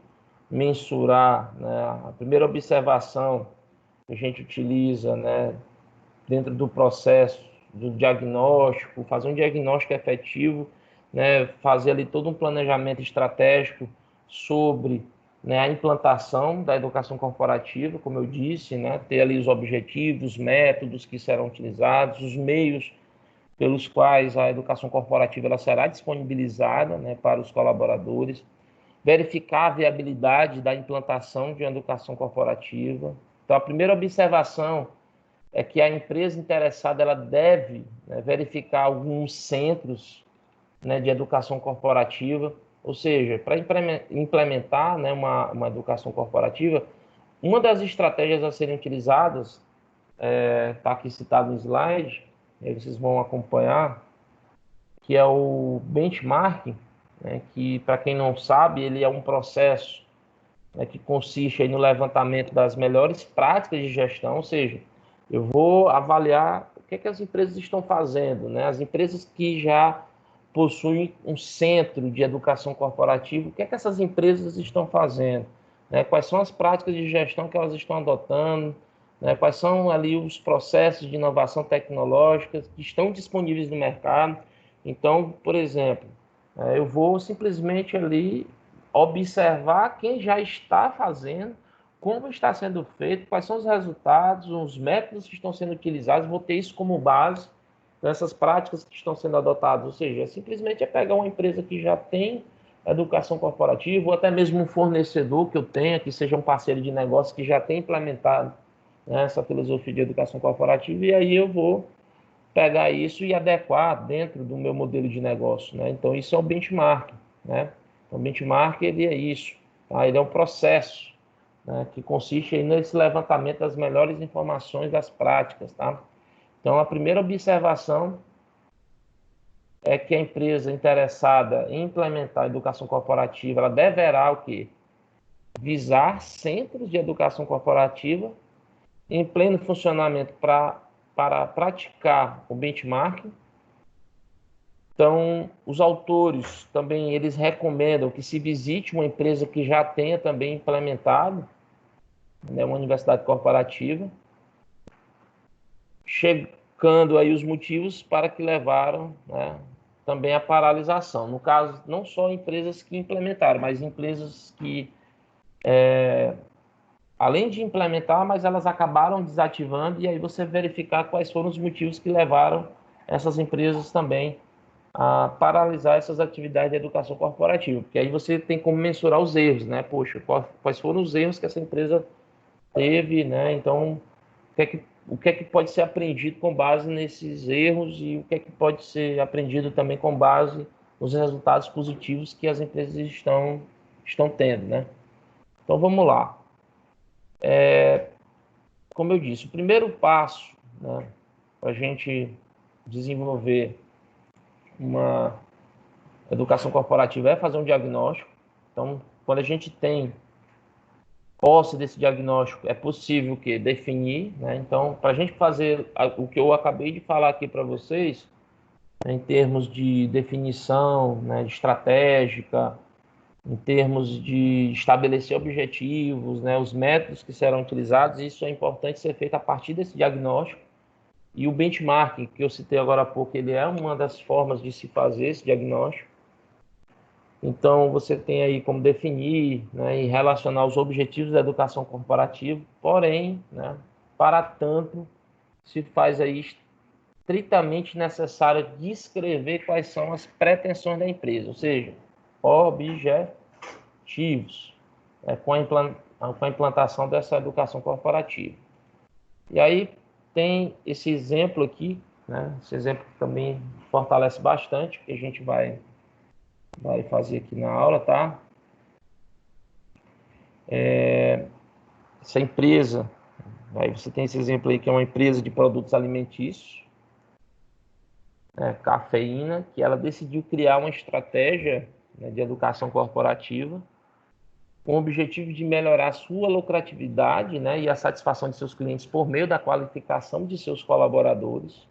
mensurar, né, a primeira observação que a gente utiliza, né, dentro do processo do diagnóstico, fazer um diagnóstico efetivo, né, fazer ali todo um planejamento estratégico sobre, né, a implantação da educação corporativa, como eu disse, né, ter ali os objetivos, os métodos que serão utilizados, os meios pelos quais a educação corporativa ela será disponibilizada, né, para os colaboradores, verificar a viabilidade da implantação de uma educação corporativa. Então, a primeira observação é que a empresa interessada ela deve, né, verificar alguns centros, né, de educação corporativa, ou seja, para implementar, né, uma educação corporativa, uma das estratégias a serem utilizadas, está aqui citado no slide, aí vocês vão acompanhar, que é o benchmarking, né, que, para quem não sabe, ele é um processo, né, que consiste aí no levantamento das melhores práticas de gestão, ou seja, eu vou avaliar o que é que as empresas estão fazendo, né? As empresas que já possuem um centro de educação corporativa, o que é que essas empresas estão fazendo, né? Quais são as práticas de gestão que elas estão adotando, né? Quais são ali os processos de inovação tecnológica que estão disponíveis no mercado. Então, por exemplo, eu vou simplesmente ali observar quem já está fazendo, como está sendo feito, quais são os resultados, os métodos que estão sendo utilizados, vou ter isso como base dessas práticas que estão sendo adotadas. Ou seja, simplesmente é pegar uma empresa que já tem educação corporativa, ou até mesmo um fornecedor que eu tenha, que seja um parceiro de negócio que já tenha implementado, né, essa filosofia de educação corporativa, e aí eu vou pegar isso e adequar dentro do meu modelo de negócio, né? Então, isso é o benchmark, né? Então, o benchmark, ele é isso, tá? Ele é um processo, né, que consiste aí nesse levantamento das melhores informações das práticas, tá? Então, a primeira observação é que a empresa interessada em implementar a educação corporativa, ela deverá o quê? Visar centros de educação corporativa em pleno funcionamento para praticar o benchmarking. Então, os autores também eles recomendam que se visite uma empresa que já tenha também implementado, né, uma universidade corporativa, checando aí os motivos para que levaram, né, também a paralisação. No caso, não só empresas que implementaram, mas empresas que, além de implementar, mas elas acabaram desativando, e aí você verificar quais foram os motivos que levaram essas empresas também a paralisar essas atividades de educação corporativa, porque aí você tem como mensurar os erros, né? Poxa, quais foram os erros que essa empresa teve, né? Então, o que é que pode ser aprendido com base nesses erros e o que é que pode ser aprendido também com base nos resultados positivos que as empresas estão tendo, né? Então, vamos lá. Como eu disse, o primeiro passo, né, para a gente desenvolver uma educação corporativa é fazer um diagnóstico. Então, quando a gente tem posse desse diagnóstico, é possível que definir, né? Então, para a gente fazer o que eu acabei de falar aqui para vocês, né, em termos de definição, né, de estratégica, em termos de estabelecer objetivos, né, os métodos que serão utilizados, isso é importante ser feito a partir desse diagnóstico. E o benchmarking, que eu citei agora há pouco, ele é uma das formas de se fazer esse diagnóstico. Então, você tem aí como definir, né, e relacionar os objetivos da educação corporativa, porém, né, para tanto, se faz aí estritamente necessário descrever quais são as pretensões da empresa, ou seja, objetivos, né, com a implantação dessa educação corporativa. E aí tem esse exemplo aqui, né, esse exemplo que também fortalece bastante, que a gente vai fazer aqui na aula, tá? Essa empresa, aí você tem esse exemplo aí que é uma empresa de produtos alimentícios, né, Cafeína, que ela decidiu criar uma estratégia, né, de educação corporativa com o objetivo de melhorar a sua lucratividade, né, e a satisfação de seus clientes por meio da qualificação de seus colaboradores.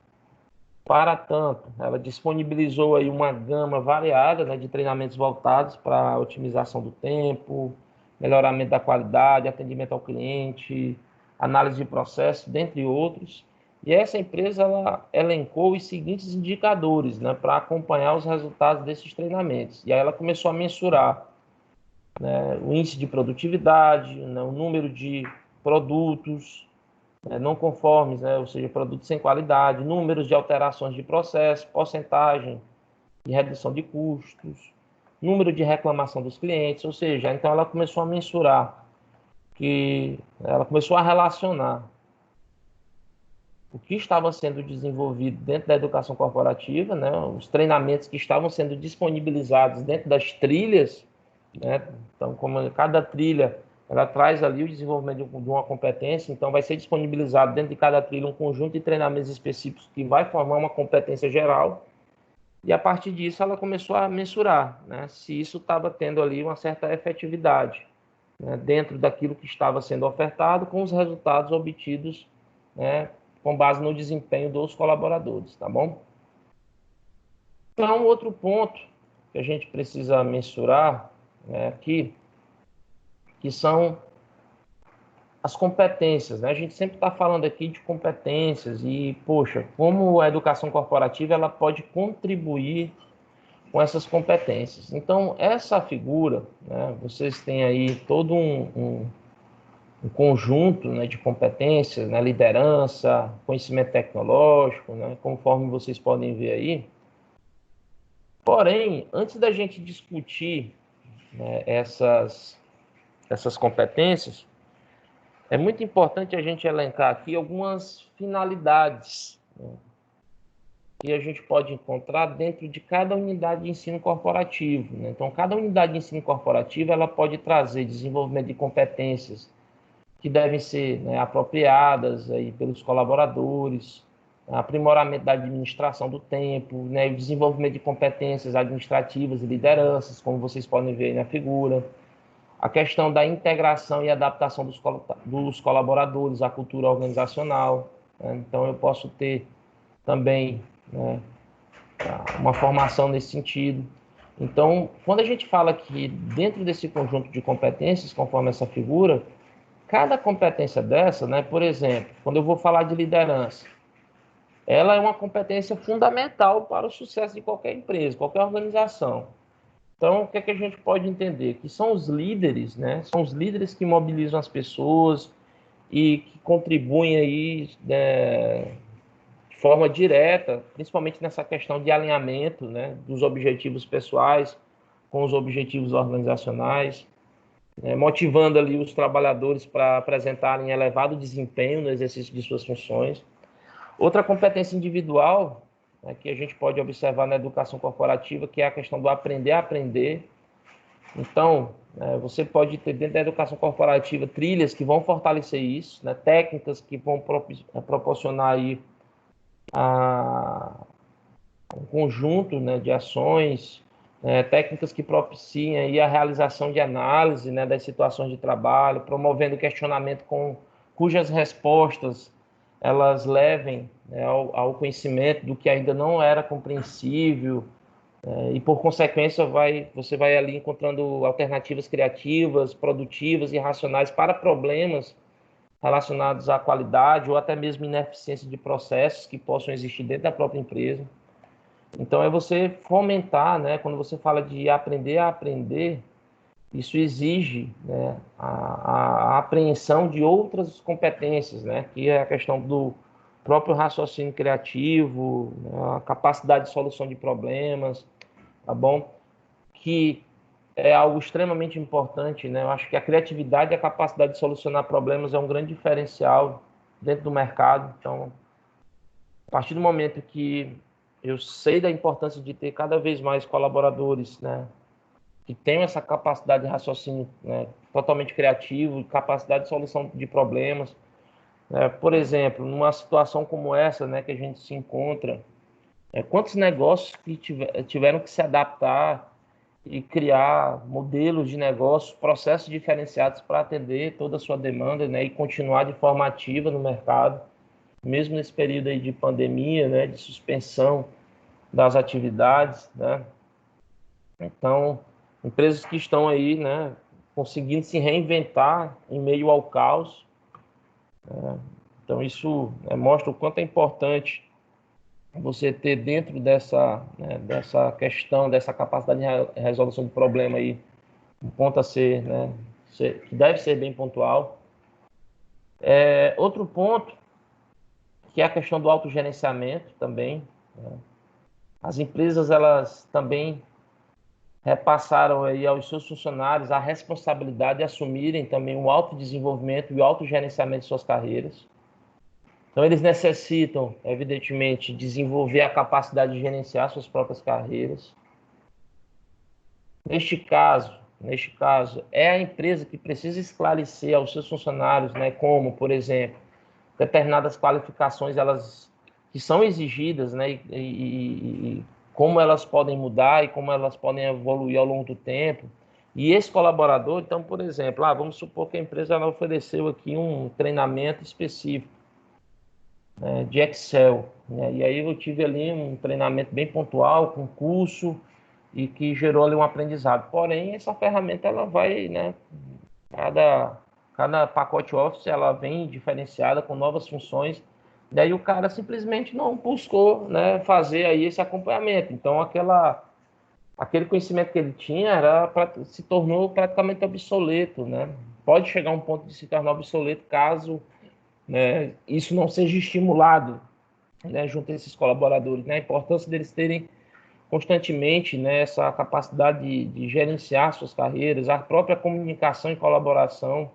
Para tanto, ela disponibilizou aí uma gama variada, né, de treinamentos voltados para a otimização do tempo, melhoramento da qualidade, atendimento ao cliente, análise de processo, dentre outros. E essa empresa ela elencou os seguintes indicadores, né, para acompanhar os resultados desses treinamentos. E aí ela começou a mensurar, né, o índice de produtividade, né, o número de produtos, não conformes, né, ou seja, produtos sem qualidade, números de alterações de processo, porcentagem de redução de custos, número de reclamação dos clientes, ou seja, então ela começou a mensurar, que ela começou a relacionar o que estava sendo desenvolvido dentro da educação corporativa, né, os treinamentos que estavam sendo disponibilizados dentro das trilhas, né, então como cada trilha ela traz ali o desenvolvimento de uma competência, então vai ser disponibilizado dentro de cada trilha um conjunto de treinamentos específicos que vai formar uma competência geral, e a partir disso ela começou a mensurar, né, se isso estava tendo ali uma certa efetividade, né, dentro daquilo que estava sendo ofertado, com os resultados obtidos, né, com base no desempenho dos colaboradores, tá bom? Então, outro ponto que a gente precisa mensurar, né, aqui, que são as competências, né? A gente sempre está falando aqui de competências e, poxa, como a educação corporativa ela pode contribuir com essas competências. Então, essa figura, né, vocês têm aí todo um conjunto, né, de competências, né, liderança, conhecimento tecnológico, né, conforme vocês podem ver aí. Porém, antes da gente discutir, né, essas competências, é muito importante a gente elencar aqui algumas finalidades, né, que a gente pode encontrar dentro de cada unidade de ensino corporativo, né? Então, cada unidade de ensino corporativo ela pode trazer desenvolvimento de competências que devem ser, né, apropriadas aí pelos colaboradores, aprimoramento da administração do tempo, né, o desenvolvimento de competências administrativas e lideranças, como vocês podem ver aí na figura, a questão da integração e adaptação dos colaboradores à cultura organizacional, né? Então, eu posso ter também, né, uma formação nesse sentido. Então, quando a gente fala que dentro desse conjunto de competências, conforme essa figura, cada competência dessa, né, por exemplo, quando eu vou falar de liderança, ela é uma competência fundamental para o sucesso de qualquer empresa, qualquer organização. Então, o que é que a gente pode entender? Que são os líderes, né? São os líderes que mobilizam as pessoas e que contribuem aí, né, de forma direta, principalmente nessa questão de alinhamento, né, dos objetivos pessoais com os objetivos organizacionais, né, motivando ali os trabalhadores para apresentarem elevado desempenho no exercício de suas funções. Outra competência individual, né, que a gente pode observar na educação corporativa, que é a questão do aprender a aprender. Então, você pode ter dentro da educação corporativa trilhas que vão fortalecer isso, né, técnicas que vão proporcionar aí um conjunto, né, de ações, técnicas que propiciem aí a realização de análise, né, das situações de trabalho, promovendo questionamento cujas respostas elas levem, né, ao conhecimento do que ainda não era compreensível, e por consequência você vai ali encontrando alternativas criativas, produtivas e racionais para problemas relacionados à qualidade ou até mesmo ineficiência de processos que possam existir dentro da própria empresa. Então, é você fomentar, né? Quando você fala de aprender a aprender, isso exige, né, a apreensão de outras competências, né? Que é a questão do próprio raciocínio criativo, né, a capacidade de solução de problemas, tá bom? Que é algo extremamente importante, né? Eu acho que a criatividade e a capacidade de solucionar problemas é um grande diferencial dentro do mercado. Então, a partir do momento que eu sei da importância de ter cada vez mais colaboradores, né, que tenham essa capacidade de raciocínio, né, totalmente criativo, capacidade de solução de problemas, né? Por exemplo, numa situação como essa, né, que a gente se encontra, quantos negócios que tiveram que se adaptar e criar modelos de negócio, processos diferenciados para atender toda a sua demanda, né, e continuar de forma ativa no mercado, mesmo nesse período aí de pandemia, né, de suspensão das atividades, né? Então, empresas que estão aí, né, conseguindo se reinventar em meio ao caos, né? Então, isso, né, mostra o quanto é importante você ter dentro dessa, né, dessa questão, dessa capacidade de resolução de problema aí, um ponto a ser, né, que deve ser bem pontual. Outro ponto, que é a questão do autogerenciamento também, né? As empresas, elas também repassaram aí aos seus funcionários a responsabilidade de assumirem também o autodesenvolvimento e o autogerenciamento de suas carreiras. Então, eles necessitam, evidentemente, desenvolver a capacidade de gerenciar suas próprias carreiras. Neste caso, é a empresa que precisa esclarecer aos seus funcionários, né, como, por exemplo, determinadas qualificações elas que são exigidas, né, e como elas podem mudar e como elas podem evoluir ao longo do tempo. E esse colaborador, então, por exemplo, vamos supor que a empresa ela ofereceu aqui um treinamento específico, né, de Excel, né, e aí eu tive ali um treinamento bem pontual, com curso, e que gerou ali um aprendizado. Porém, essa ferramenta ela vai, né, cada pacote Office ela vem diferenciada com novas funções. Daí o cara simplesmente não buscou, né, fazer aí esse acompanhamento. Então aquele conhecimento que ele tinha se tornou praticamente obsoleto, né? Pode chegar a um ponto de se tornar obsoleto caso, né, isso não seja estimulado, né, junto a esses colaboradores, né? A importância deles terem constantemente, né, essa capacidade de gerenciar suas carreiras, a própria comunicação e colaboração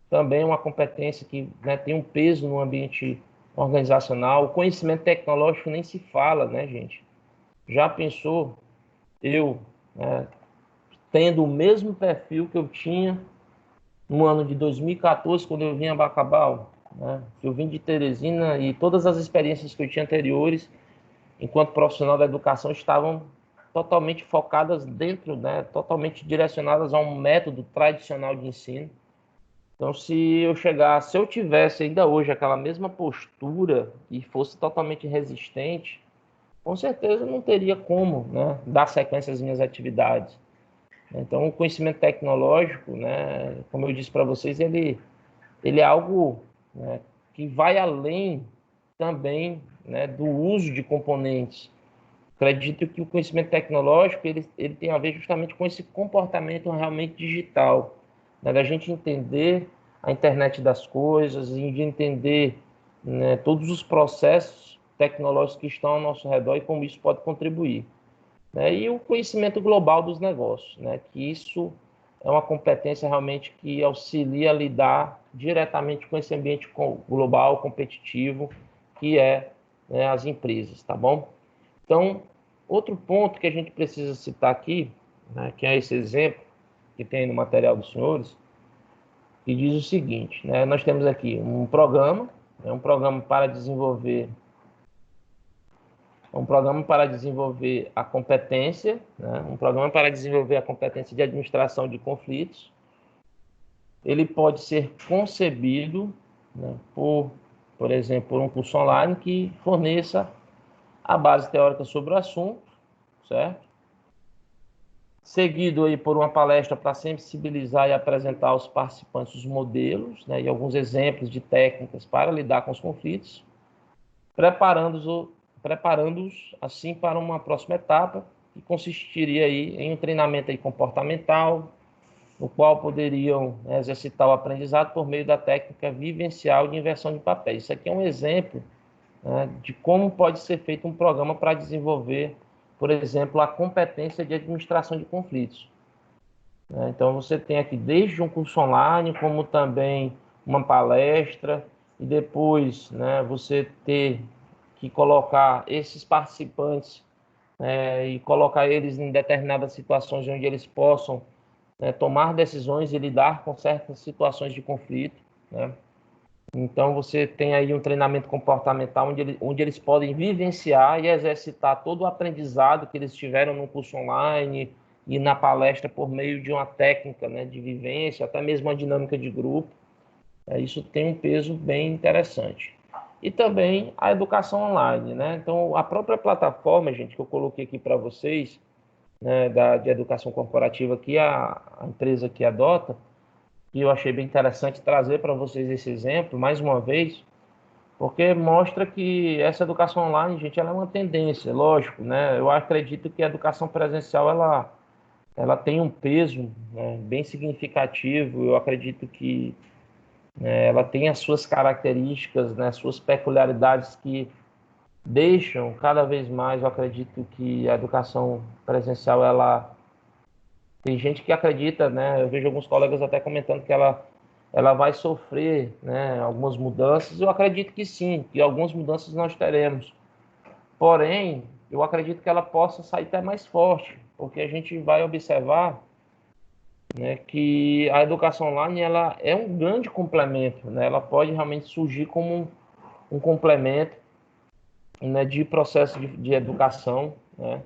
também é uma competência que, né, tem um peso no ambiente organizacional. O conhecimento tecnológico nem se fala, né, gente? Já pensou eu, né, tendo o mesmo perfil que eu tinha no ano de 2014, quando eu vim a Bacabal, né? Eu vim de Teresina e todas as experiências que eu tinha anteriores, enquanto profissional da educação, estavam totalmente focadas dentro, né, totalmente direcionadas a um método tradicional de ensino. Então, se eu tivesse ainda hoje aquela mesma postura e fosse totalmente resistente, com certeza não teria como, né, dar sequência às minhas atividades. Então, o conhecimento tecnológico, né, como eu disse para vocês, ele é algo, né, que vai além também, né, do uso de componentes. Acredito que o conhecimento tecnológico ele tem a ver justamente com esse comportamento realmente digital, né, da gente entender a internet das coisas e de entender, né, todos os processos tecnológicos que estão ao nosso redor e como isso pode contribuir, né, e o conhecimento global dos negócios, né, que isso é uma competência realmente que auxilia a lidar diretamente com esse ambiente global, competitivo, que é, né, as empresas, tá bom? Então, outro ponto que a gente precisa citar aqui, né, que é esse exemplo que tem no material dos senhores, que diz o seguinte, né, nós temos aqui um programa, né, um programa para desenvolver um programa para desenvolver a competência, né? Um programa para desenvolver a competência de administração de conflitos. Ele pode ser concebido, né, por exemplo, por um curso online que forneça a base teórica sobre o assunto, certo? Seguido aí por uma palestra para sensibilizar e apresentar aos participantes os modelos, né, e alguns exemplos de técnicas para lidar com os conflitos, preparando-os assim para uma próxima etapa, que consistiria aí em um treinamento aí comportamental, no qual poderiam, né, exercitar o aprendizado por meio da técnica vivencial de inversão de papéis. Isso aqui é um exemplo, né, de como pode ser feito um programa para desenvolver, por exemplo, a competência de administração de conflitos. Então, você tem aqui desde um curso online, como também uma palestra, e depois, né, você ter que colocar esses participantes, e colocar eles em determinadas situações onde eles possam, né, tomar decisões e lidar com certas situações de conflito, né? Então, você tem aí um treinamento comportamental onde eles podem vivenciar e exercitar todo o aprendizado que eles tiveram no curso online e na palestra por meio de uma técnica, né, de vivência, até mesmo uma dinâmica de grupo. Isso tem um peso bem interessante. E também a educação online, né? Então, a própria plataforma, gente, que eu coloquei aqui para vocês, né, de educação corporativa que a empresa que adota, e eu achei bem interessante trazer para vocês esse exemplo, mais uma vez, porque mostra que essa educação online, gente, ela é uma tendência, lógico, né? Eu acredito que a educação presencial, ela tem um peso, né, bem significativo. Eu acredito que, né, ela tem as suas características, né, suas peculiaridades que deixam cada vez mais, eu acredito que a educação presencial, ela tem gente que acredita, né? Eu vejo alguns colegas até comentando que ela vai sofrer, né, algumas mudanças. Eu acredito que sim, que algumas mudanças nós teremos. Porém, eu acredito que ela possa sair até mais forte, porque a gente vai observar, né, que a educação online ela é um grande complemento, né? Ela pode realmente surgir como um complemento, né, de processo de educação, né?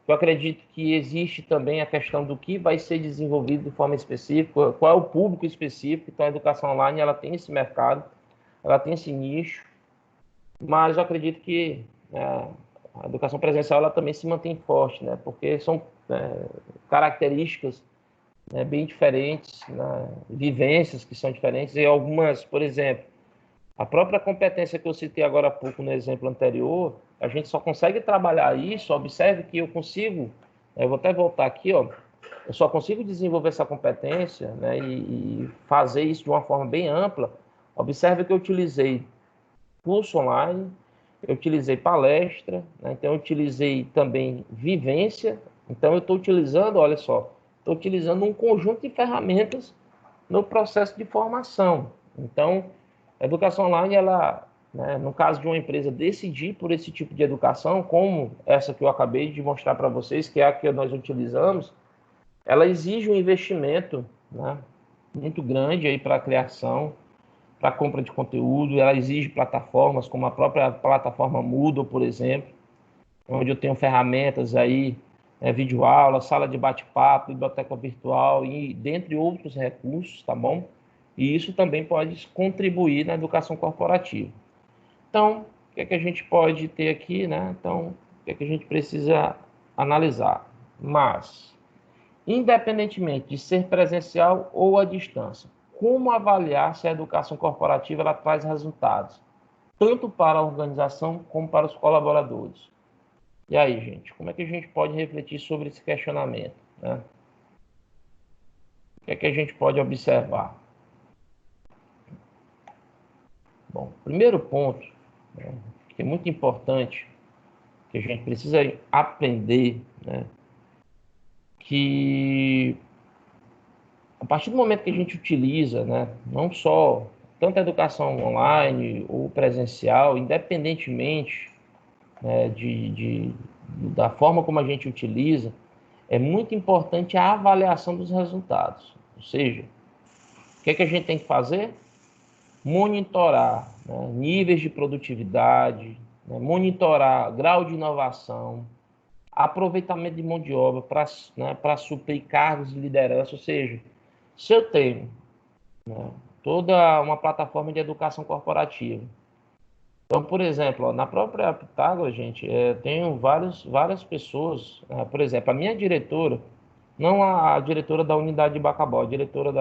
Eu acredito que existe também a questão do que vai ser desenvolvido de forma específica, qual é o público específico. Então, a educação online ela tem esse mercado, ela tem esse nicho, mas eu acredito que, né, a educação presencial ela também se mantém forte, né, porque são, né, características, né, bem diferentes, né, vivências que são diferentes, e algumas, por exemplo, a própria competência que eu citei agora há pouco no exemplo anterior, a gente só consegue trabalhar isso. Observe que eu consigo, eu vou até voltar aqui, ó, eu só consigo desenvolver essa competência, né, e fazer isso de uma forma bem ampla. Observe que eu utilizei curso online, eu utilizei palestra, né, então eu utilizei também vivência. Então eu estou utilizando, olha só, estou utilizando um conjunto de ferramentas no processo de formação. Então, a educação online, ela, né, no caso de uma empresa decidir por esse tipo de educação, como essa que eu acabei de mostrar para vocês, que é a que nós utilizamos, ela exige um investimento, né, muito grande aí para a criação, para a compra de conteúdo. Ela exige plataformas como a própria plataforma Moodle, por exemplo, onde eu tenho ferramentas aí, videoaula, sala de bate-papo, biblioteca virtual e dentre outros recursos, tá bom? E isso também pode contribuir na educação corporativa. Então, o que é que a gente pode ter aqui, né? Então, o que é que a gente precisa analisar? Mas, independentemente de ser presencial ou à distância, como avaliar se a educação corporativa ela traz resultados, tanto para a organização como para os colaboradores? E aí, gente, como é que a gente pode refletir sobre esse questionamento, né? O que é que a gente pode observar? Bom, primeiro ponto, né, que é muito importante, que a gente precisa aprender, né, que a partir do momento que a gente utiliza, né, não só tanto a educação online ou presencial, independentemente, né, da forma como a gente utiliza, é muito importante a avaliação dos resultados. Ou seja, o que é que a gente tem que fazer? Monitorar, né, níveis de produtividade, né, monitorar grau de inovação, aproveitamento de mão de obra para, né, para suprir cargos de liderança, ou seja, se eu tenho, né, toda uma plataforma de educação corporativa. Então, por exemplo, ó, na própria Pitágoras, gente, tenho várias pessoas, por exemplo, a minha diretora, não a diretora da unidade de Bacabal, a diretora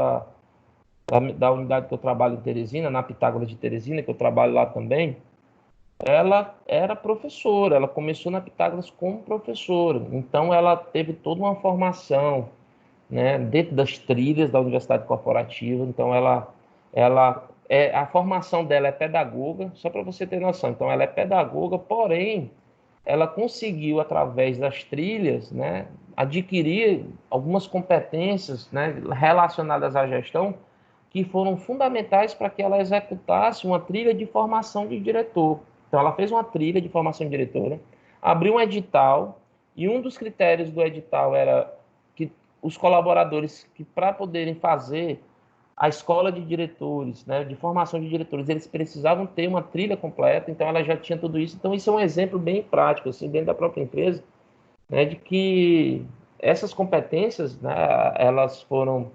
da unidade que eu trabalho em Teresina, na Pitágoras de Teresina, que eu trabalho lá também, ela era professora, ela começou na Pitágoras como professora, então ela teve toda uma formação, né, dentro das trilhas da Universidade Corporativa, então a formação dela é pedagoga, só para você ter noção, então ela é pedagoga, porém, ela conseguiu, através das trilhas, né, adquirir algumas competências, né, relacionadas à gestão, que foram fundamentais para que ela executasse uma trilha de formação de diretor. Então, ela fez uma trilha de formação de diretora, abriu um edital, e um dos critérios do edital era que os colaboradores, que para poderem fazer a escola de diretores, né, de formação de diretores, eles precisavam ter uma trilha completa, então ela já tinha tudo isso. Então, isso é um exemplo bem prático, assim, dentro da própria empresa, né, de que essas competências, né, elas foram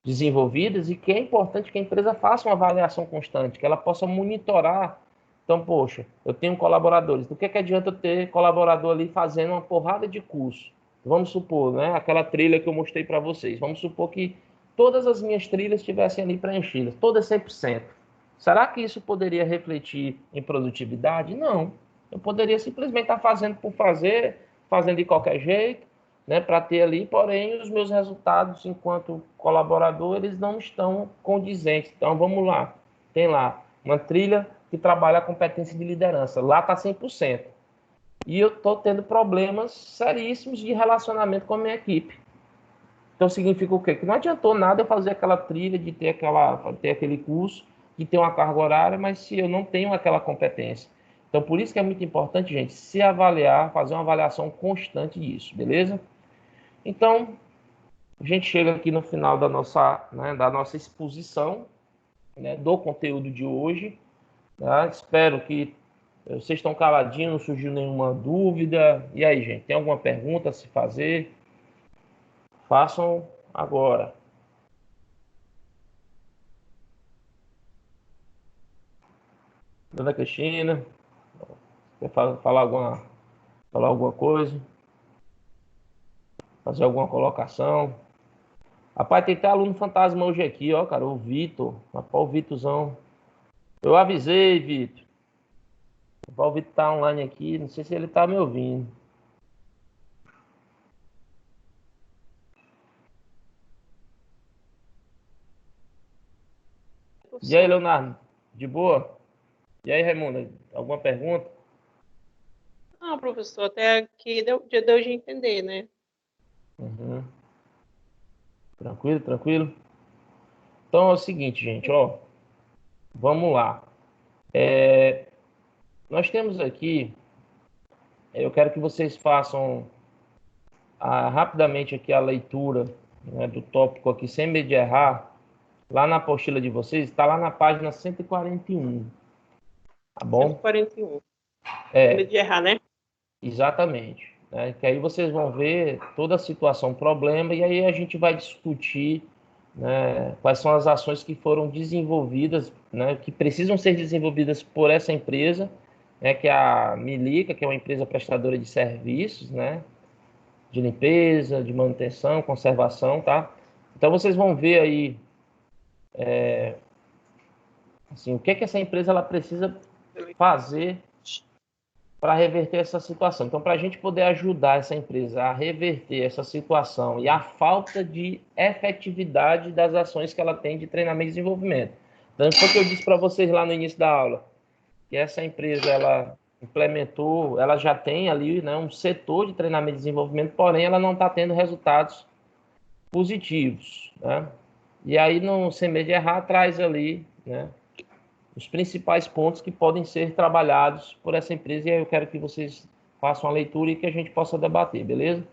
desenvolvidas e que é importante que a empresa faça uma avaliação constante, que ela possa monitorar. Então, poxa, eu tenho colaboradores. Do que adianta eu ter colaborador ali fazendo uma porrada de curso? Vamos supor, né? Aquela trilha que eu mostrei para vocês. Vamos supor que todas as minhas trilhas estivessem ali preenchidas, todas 100%. Será que isso poderia refletir em produtividade? Não. Eu poderia simplesmente estar fazendo por fazer, fazendo de qualquer jeito, né, para ter ali, porém os meus resultados enquanto colaborador, eles não estão condizentes. Então vamos lá, tem lá uma trilha que trabalha a competência de liderança, lá está 100%. E eu estou tendo problemas seríssimos de relacionamento com a minha equipe. Então significa o quê? Que não adiantou nada eu fazer aquela trilha, de ter aquele curso, de ter uma carga horária, mas se eu não tenho aquela competência. Então por isso que é muito importante, gente, se avaliar, fazer uma avaliação constante disso, beleza? Então, a gente chega aqui no final da nossa exposição, né, do conteúdo de hoje. Tá? Espero que vocês estão caladinhos, não surgiu nenhuma dúvida. E aí, gente, tem alguma pergunta a se fazer? Façam agora. Dona Cristina, quer falar alguma coisa? Fazer alguma colocação? Rapaz, tem até aluno fantasma hoje aqui, ó, cara, o Vitor. Rapaz, o Vitorzão. Eu avisei, Vitor. O Vitor tá online aqui, não sei se ele tá me ouvindo. E aí, Professor. Leonardo? De boa? E aí, Raimundo? Alguma pergunta? Ah, professor, até aqui deu de entender, né? Uhum. Tranquilo, tranquilo? Então é o seguinte, gente, ó. Vamos lá. Nós temos aqui, eu quero que vocês façam rapidamente aqui a leitura, né, do tópico aqui, sem medo de errar. Lá na apostila de vocês, está lá na página 141, tá bom? 141. Tem É, medo de errar, né? exatamente. Né? Que aí vocês vão ver toda a situação, problema, e aí a gente vai discutir, né, quais são as ações que foram desenvolvidas, né, que precisam ser desenvolvidas por essa empresa, né, que é a Milica, que é uma empresa prestadora de serviços, né, de limpeza, de manutenção, conservação, tá? Então vocês vão ver aí, assim, o que é que essa empresa ela precisa fazer para reverter essa situação. Então, para a gente poder ajudar essa empresa a reverter essa situação e a falta de efetividade das ações que ela tem de treinamento e desenvolvimento. Então, foi o que eu disse para vocês lá no início da aula, que essa empresa ela implementou, ela já tem ali, né, um setor de treinamento e desenvolvimento, porém ela não está tendo resultados positivos, né? E aí, no Sem Medo de Errar, traz ali, né, os principais pontos que podem ser trabalhados por essa empresa, e aí eu quero que vocês façam a leitura e que a gente possa debater, beleza?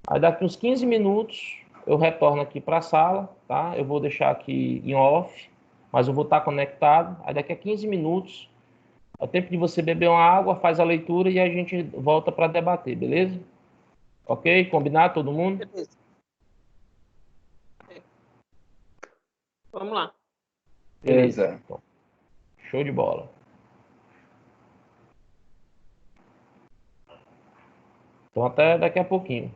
Aí daqui uns 15 minutos eu retorno aqui para a sala, tá? Eu vou deixar aqui em off, mas eu vou estar conectado. Aí daqui a 15 minutos É o tempo de você beber uma água, faz a leitura e a gente volta para debater, beleza? Ok? Combinado todo mundo? Beleza. É. Vamos lá. Beleza. Beleza. Então, show de bola. Então até daqui a pouquinho.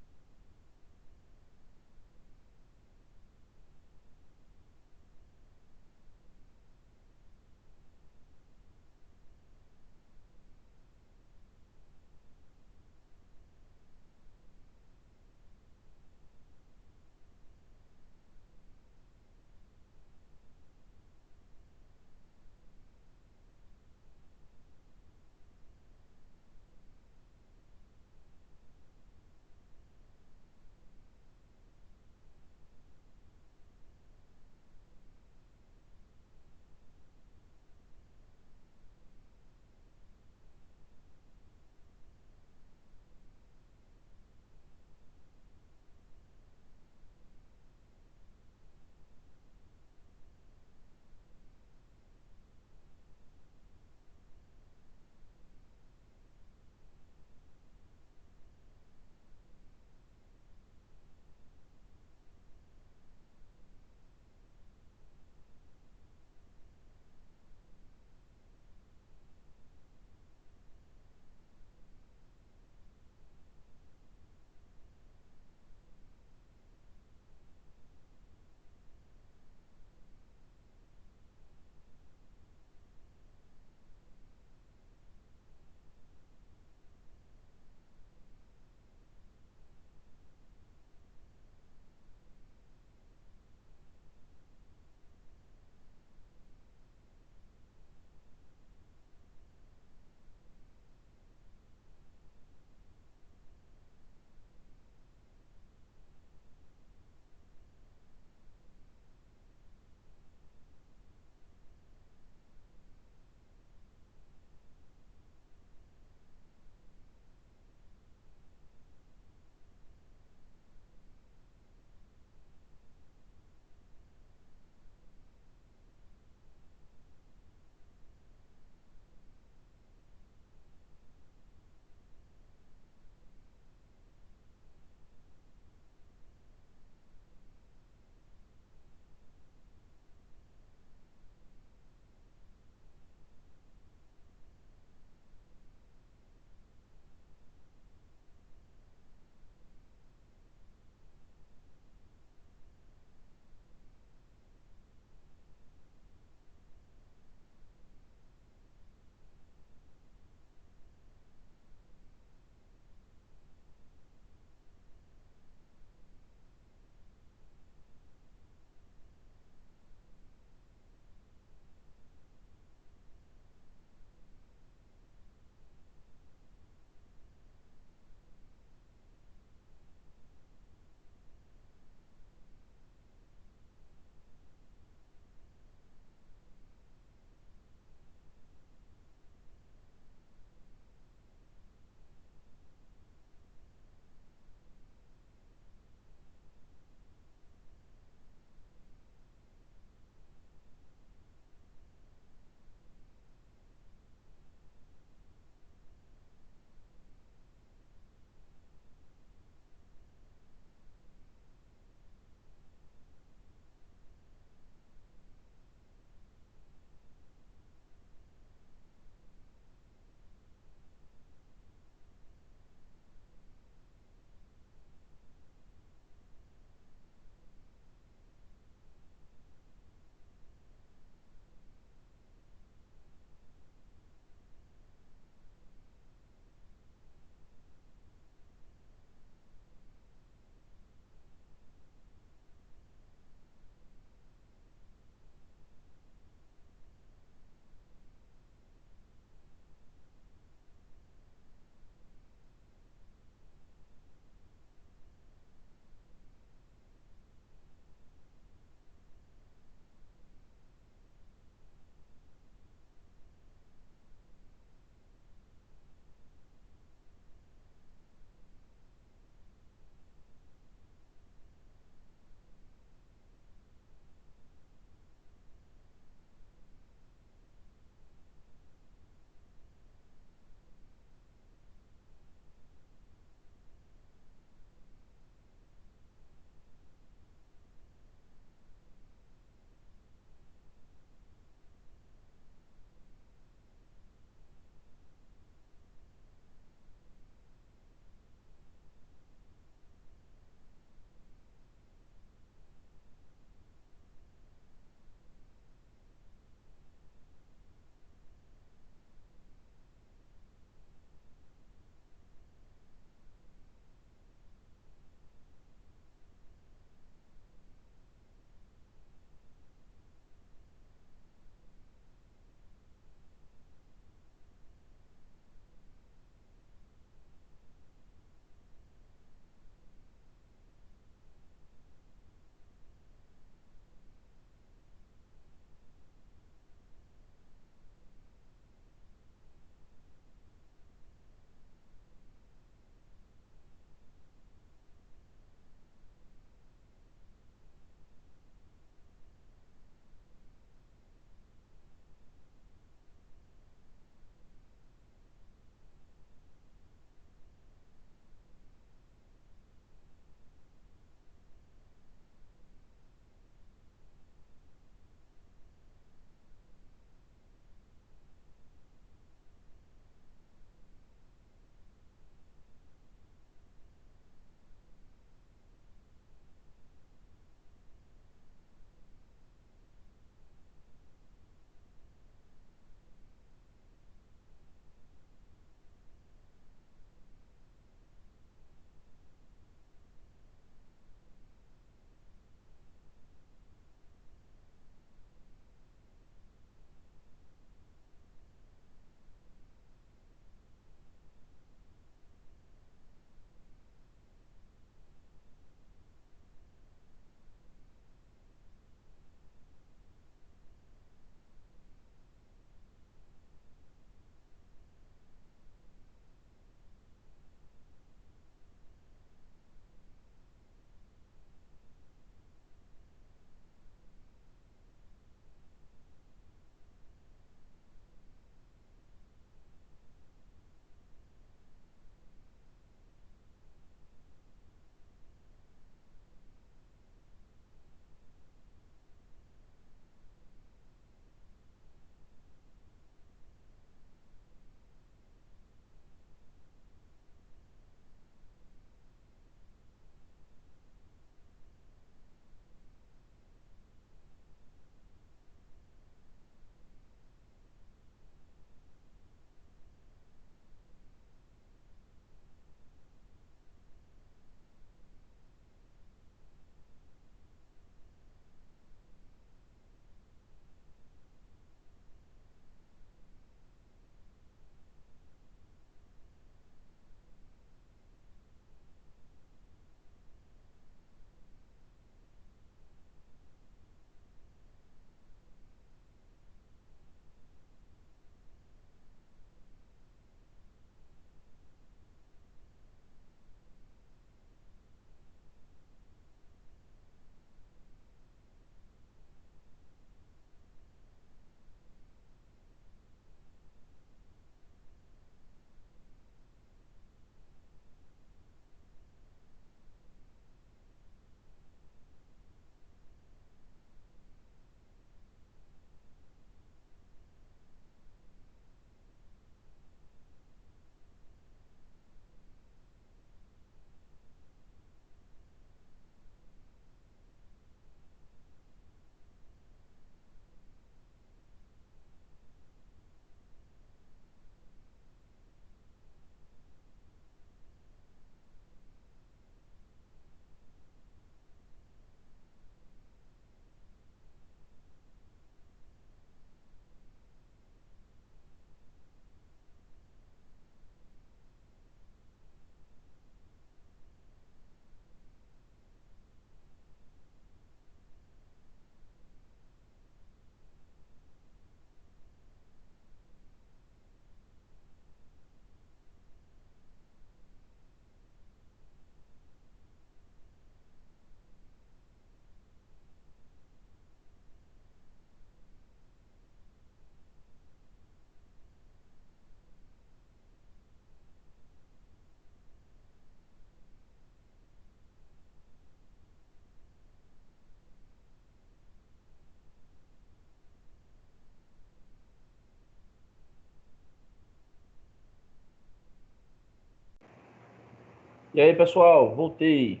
E aí, pessoal, voltei.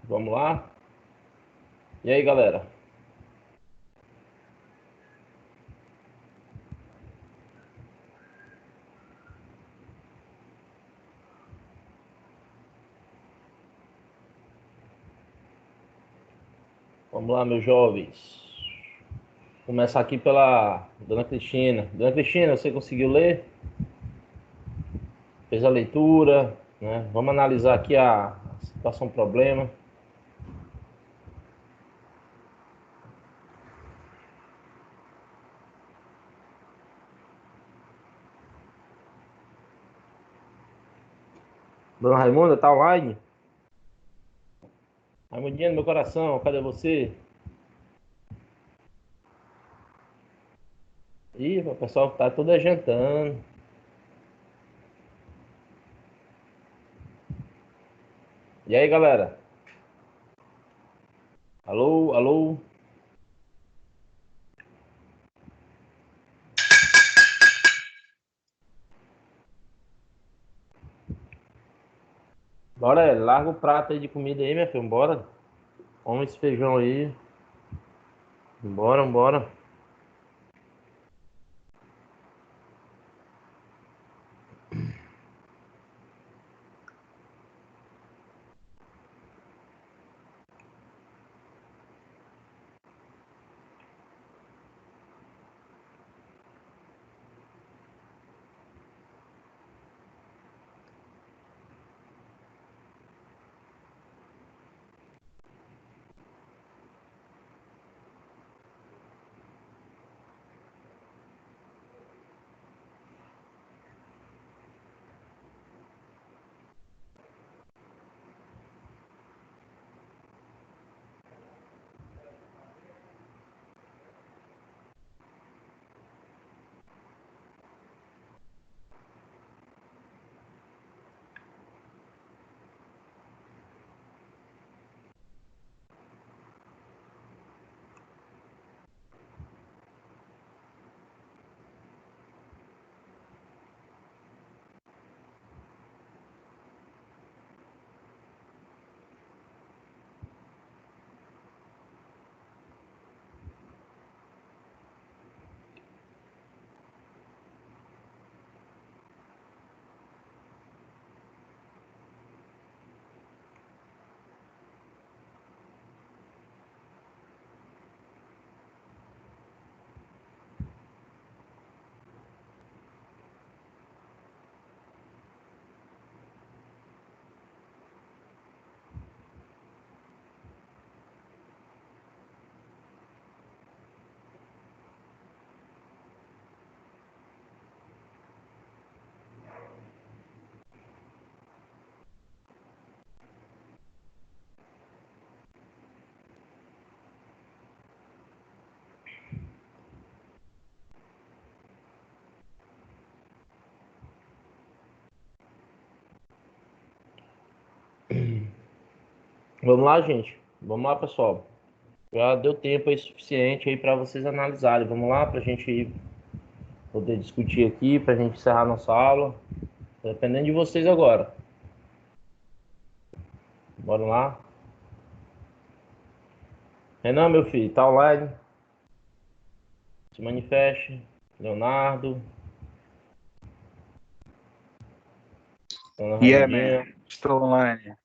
Vamos lá? E aí, galera? Vamos lá, meus jovens. Começar aqui pela Dona Cristina. Dona Cristina, você conseguiu ler? Fez a leitura, né? Vamos analisar aqui a situação problema. Dona Raimunda, tá online? Raimundinha do meu coração, cadê você? Ih, o pessoal tá todo jantando. E aí, galera? Alô, alô? Bora, larga o prato aí de comida aí, minha filha. Bora. Come esse feijão aí. Bora, bora. Vamos lá, gente. Vamos lá, pessoal. Já deu tempo aí suficiente aí para vocês analisarem. Vamos lá, para a gente poder discutir aqui, para a gente encerrar nossa aula. Dependendo de vocês agora. Bora lá. Renan, meu filho, tá online? Se manifeste. Leonardo. Dona Yeah, Raimundinha. man. Estou online.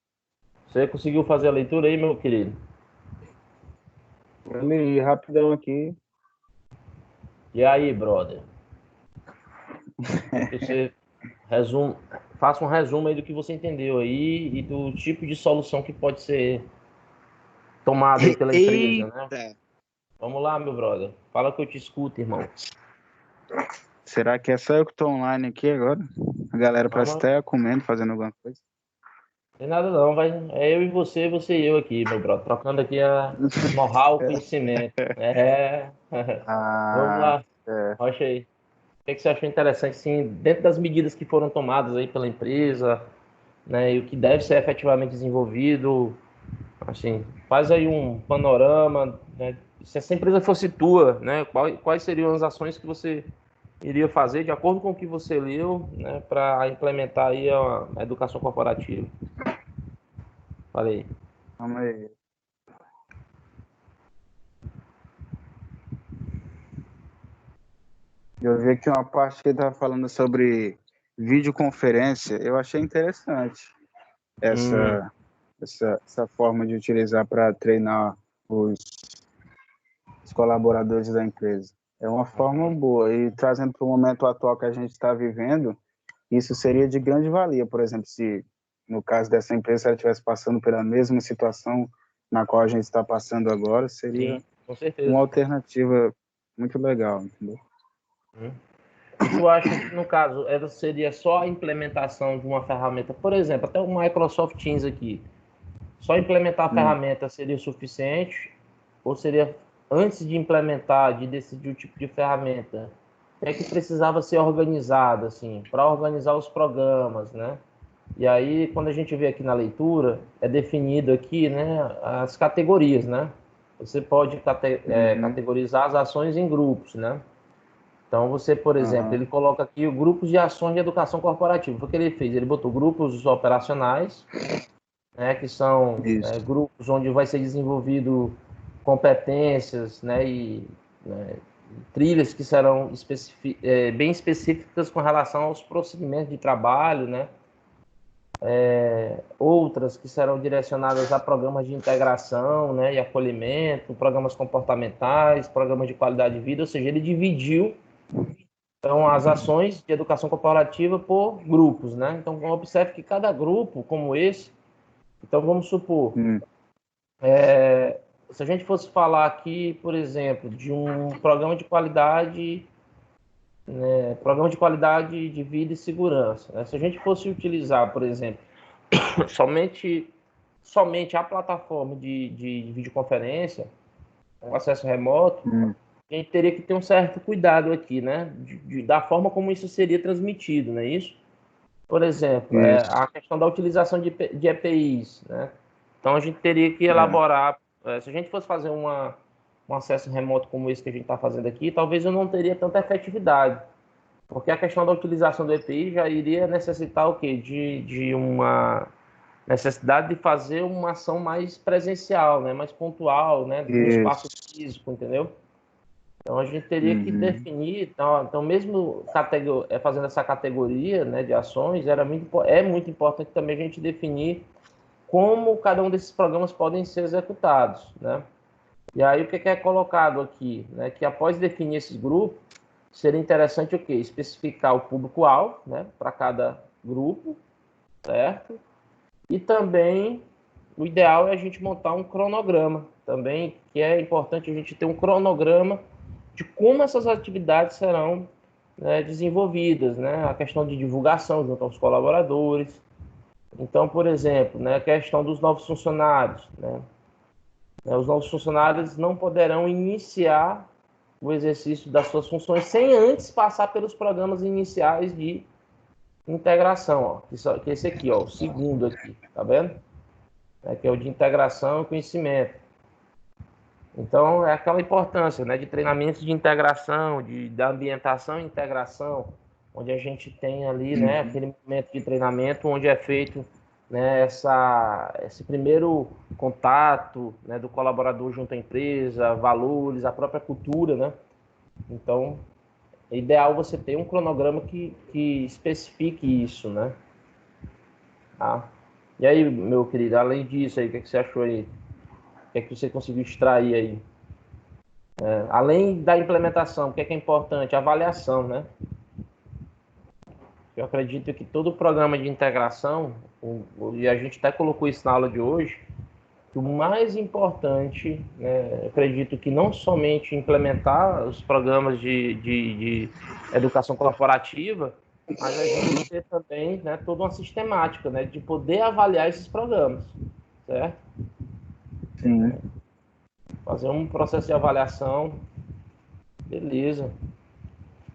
Você conseguiu fazer a leitura aí, meu querido? Eu li rapidão aqui. E aí, brother? Que você faça um resumo aí do que você entendeu aí e do tipo de solução que pode ser tomada aí pela empresa, né? Eita! Vamos lá, meu brother. Fala que eu te escuto, irmão. Será que é só eu que estou online aqui agora? A galera parece Vamos. até comendo, fazendo alguma coisa. Tem nada não, vai. É eu e você e eu aqui, meu brother. Trocando aqui a know-how, conhecimento. É. Vamos Ah, lá. é. Rocha aí. O que você achou interessante, assim, dentro das medidas que foram tomadas aí pela empresa, né, e o que deve ser efetivamente desenvolvido, assim, faz aí um panorama, né, se essa empresa fosse tua, né, quais seriam as ações que você iria fazer de acordo com o que você leu, né, para implementar aí a educação corporativa? Falei. Calma aí. Eu vi aqui uma parte que ele estava falando sobre videoconferência. Eu achei interessante essa, essa forma de utilizar para treinar os colaboradores da empresa. É uma forma boa. E trazendo para o momento atual que a gente está vivendo, isso seria de grande valia. Por exemplo, se no caso dessa empresa ela estivesse passando pela mesma situação na qual a gente está passando agora, seria Sim, com certeza. uma alternativa muito legal, entendeu? E tu acha que, no caso, seria só a implementação de uma ferramenta, por exemplo, até o Microsoft Teams aqui, só implementar a ferramenta seria o suficiente? Ou seria, antes de implementar, de decidir o tipo de ferramenta, o que é que precisava ser organizado, assim, para organizar os programas, né? E aí, quando a gente vê aqui na leitura, é definido aqui, né, as categorias, né? Você pode categorizar as ações em grupos, né? Então, você, por exemplo, ele coloca aqui o grupos de ações de educação corporativa. O que ele fez? Ele botou grupos operacionais, né, que são grupos onde vai ser desenvolvido competências, né, e trilhas que serão bem específicas com relação aos procedimentos de trabalho, né? Outras que serão direcionadas a programas de integração, né, e acolhimento, programas comportamentais, programas de qualidade de vida, ou seja, ele dividiu então as ações de educação corporativa por grupos, né? Então observe que cada grupo como esse, então vamos supor, se a gente fosse falar aqui, por exemplo, de um programa de qualidade, né, programa de qualidade de vida e segurança, né? Se a gente fosse utilizar, por exemplo, somente a plataforma de videoconferência, com acesso remoto, a gente teria que ter um certo cuidado aqui, né? Da forma como isso seria transmitido, não é isso? Por exemplo, a questão da utilização de EPIs, né? Então a gente teria que elaborar, se a gente fosse fazer um acesso remoto como esse que a gente está fazendo aqui, talvez eu não teria tanta efetividade, porque a questão da utilização do EPI já iria necessitar o quê? De uma necessidade de fazer uma ação mais presencial, né? Mais pontual, né? No espaço físico, entendeu? Então a gente teria que definir, então mesmo fazendo essa categoria, né, de ações, é muito importante também a gente definir como cada um desses programas podem ser executados, né? E aí o que é colocado aqui, né, que após definir esses grupos, seria interessante o quê? Especificar o público-alvo, né, para cada grupo, certo? E também o ideal é a gente montar um cronograma também, que é importante a gente ter um cronograma de como essas atividades serão, né, desenvolvidas, né? A questão de divulgação junto aos colaboradores. Então, por exemplo, né, a questão dos novos funcionários, né? Os novos funcionários não poderão iniciar o exercício das suas funções sem antes passar pelos programas iniciais de integração, ó, que esse aqui, ó, o segundo aqui, tá vendo? Que é o de integração e conhecimento. Então, é aquela importância, né, de treinamentos de integração, da ambientação e integração, onde a gente tem ali, né, aquele momento de treinamento onde é feito, né, esse primeiro contato, né, do colaborador junto à empresa, valores, a própria cultura, né? Então, é ideal você ter um cronograma que especifique isso, né? Tá? E aí, meu querido, além disso aí, o que você achou aí? O que é que você conseguiu extrair aí? Além da implementação, o que é importante? A avaliação, né? Eu acredito que todo programa de integração, e a gente até colocou isso na aula de hoje, que o mais importante, né, acredito que não somente implementar os programas de educação corporativa, mas a gente ter também, né, toda uma sistemática, né, de poder avaliar esses programas, certo? Sim. Fazer um processo de avaliação, beleza.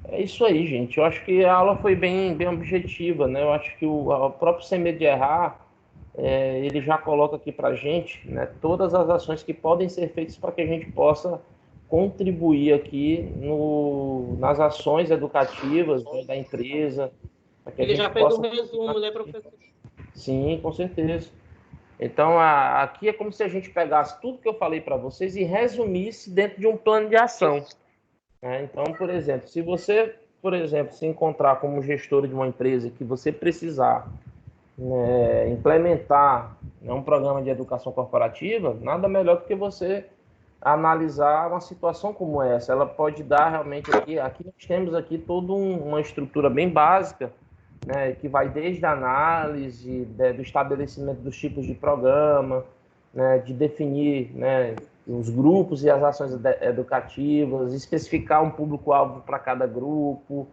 É isso aí, gente. Eu acho que a aula foi bem objetiva, né? Eu acho que o próprio Sem Medo de Errar, ele já coloca aqui para a gente, né, todas as ações que podem ser feitas para que a gente possa contribuir aqui nas ações educativas, né, da empresa. Ele já fez um resumo, né, professor? Sim, com certeza. Então, aqui é como se a gente pegasse tudo que eu falei para vocês e resumisse dentro de um plano de ação, né? Então, por exemplo, se você, se encontrar como gestor de uma empresa que você precisar, né, implementar, né, um programa de educação corporativa, nada melhor do que você analisar uma situação como essa. Ela pode dar realmente aqui nós temos aqui toda uma estrutura bem básica, né, que vai desde a análise, do estabelecimento dos tipos de programa, né, de definir, né, os grupos e as ações educativas, especificar um público-alvo para cada grupo,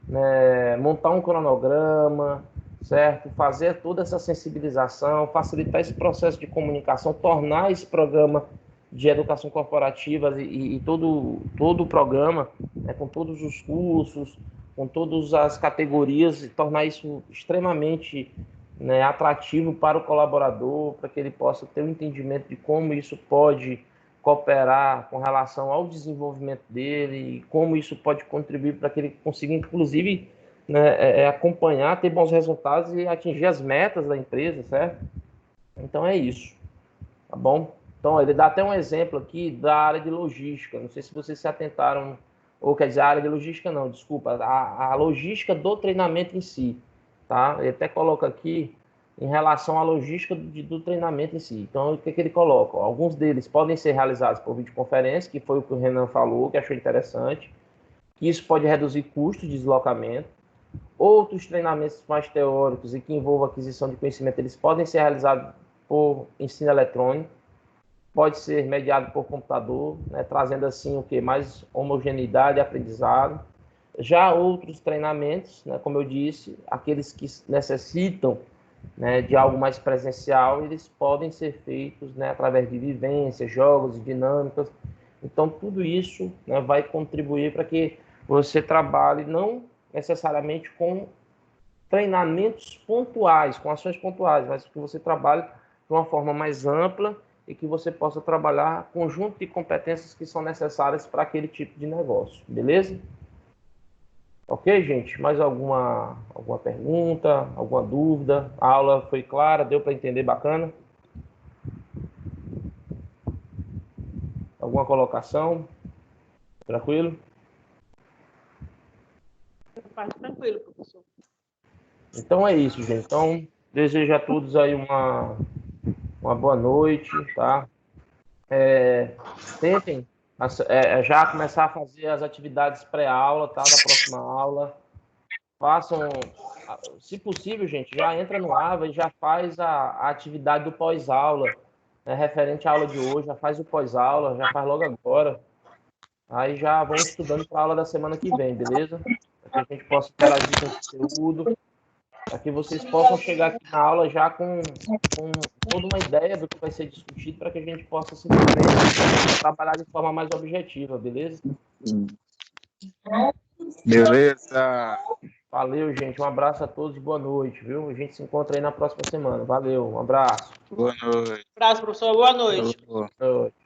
né, montar um cronograma, certo? Fazer toda essa sensibilização, facilitar esse processo de comunicação, tornar esse programa de educação corporativa e todo o programa, né, com todos os cursos, com todas as categorias, e tornar isso extremamente, né, atrativo para o colaborador, para que ele possa ter um entendimento de como isso pode cooperar com relação ao desenvolvimento dele, e como isso pode contribuir para que ele consiga, inclusive, né, acompanhar, ter bons resultados e atingir as metas da empresa, certo? Então é isso, tá bom? Então ele dá até um exemplo aqui da área de logística, não sei se vocês se atentaram, ou quer dizer, a área de logística não, desculpa, a logística do treinamento em si, tá? Ele até coloca aqui em relação à logística do treinamento em si. Então, o que ele coloca? Alguns deles podem ser realizados por videoconferência, que foi o que o Renan falou, que achou interessante, que isso pode reduzir custos de deslocamento. Outros treinamentos mais teóricos e que envolvam aquisição de conhecimento, eles podem ser realizados por ensino eletrônico, pode ser mediado por computador, né, trazendo assim o que? Mais homogeneidade e aprendizado. Já outros treinamentos, né, como eu disse, aqueles que necessitam, né, de algo mais presencial, eles podem ser feitos, né, através de vivências, jogos e dinâmicas. Então, tudo isso, né, vai contribuir para que você trabalhe não necessariamente com treinamentos pontuais, com ações pontuais, mas que você trabalhe de uma forma mais ampla e que você possa trabalhar conjunto de competências que são necessárias para aquele tipo de negócio, beleza? Ok, gente? Mais alguma pergunta, alguma dúvida? A aula foi clara? Deu para entender bacana? Alguma colocação? Tranquilo? Tranquilo, professor. Então é isso, gente. Então, desejo a todos aí uma boa noite, tá? Tentem já começar a fazer as atividades pré-aula, tá? Da próxima aula. Façam, se possível, gente, já entra no AVA e já faz a atividade do pós-aula, né, referente à aula de hoje, já faz o pós-aula, já faz logo agora. Aí já vão estudando para a aula da semana que vem, beleza? Para que a gente possa interagir com o conteúdo, para que vocês possam chegar aqui na aula já com toda uma ideia do que vai ser discutido, para que a gente possa simplesmente trabalhar de forma mais objetiva, beleza? Beleza. Valeu, gente. Um abraço a todos e boa noite, viu? A gente se encontra aí na próxima semana. Valeu, um abraço. Boa noite. Abraço, professor. Boa noite. Boa. Boa noite.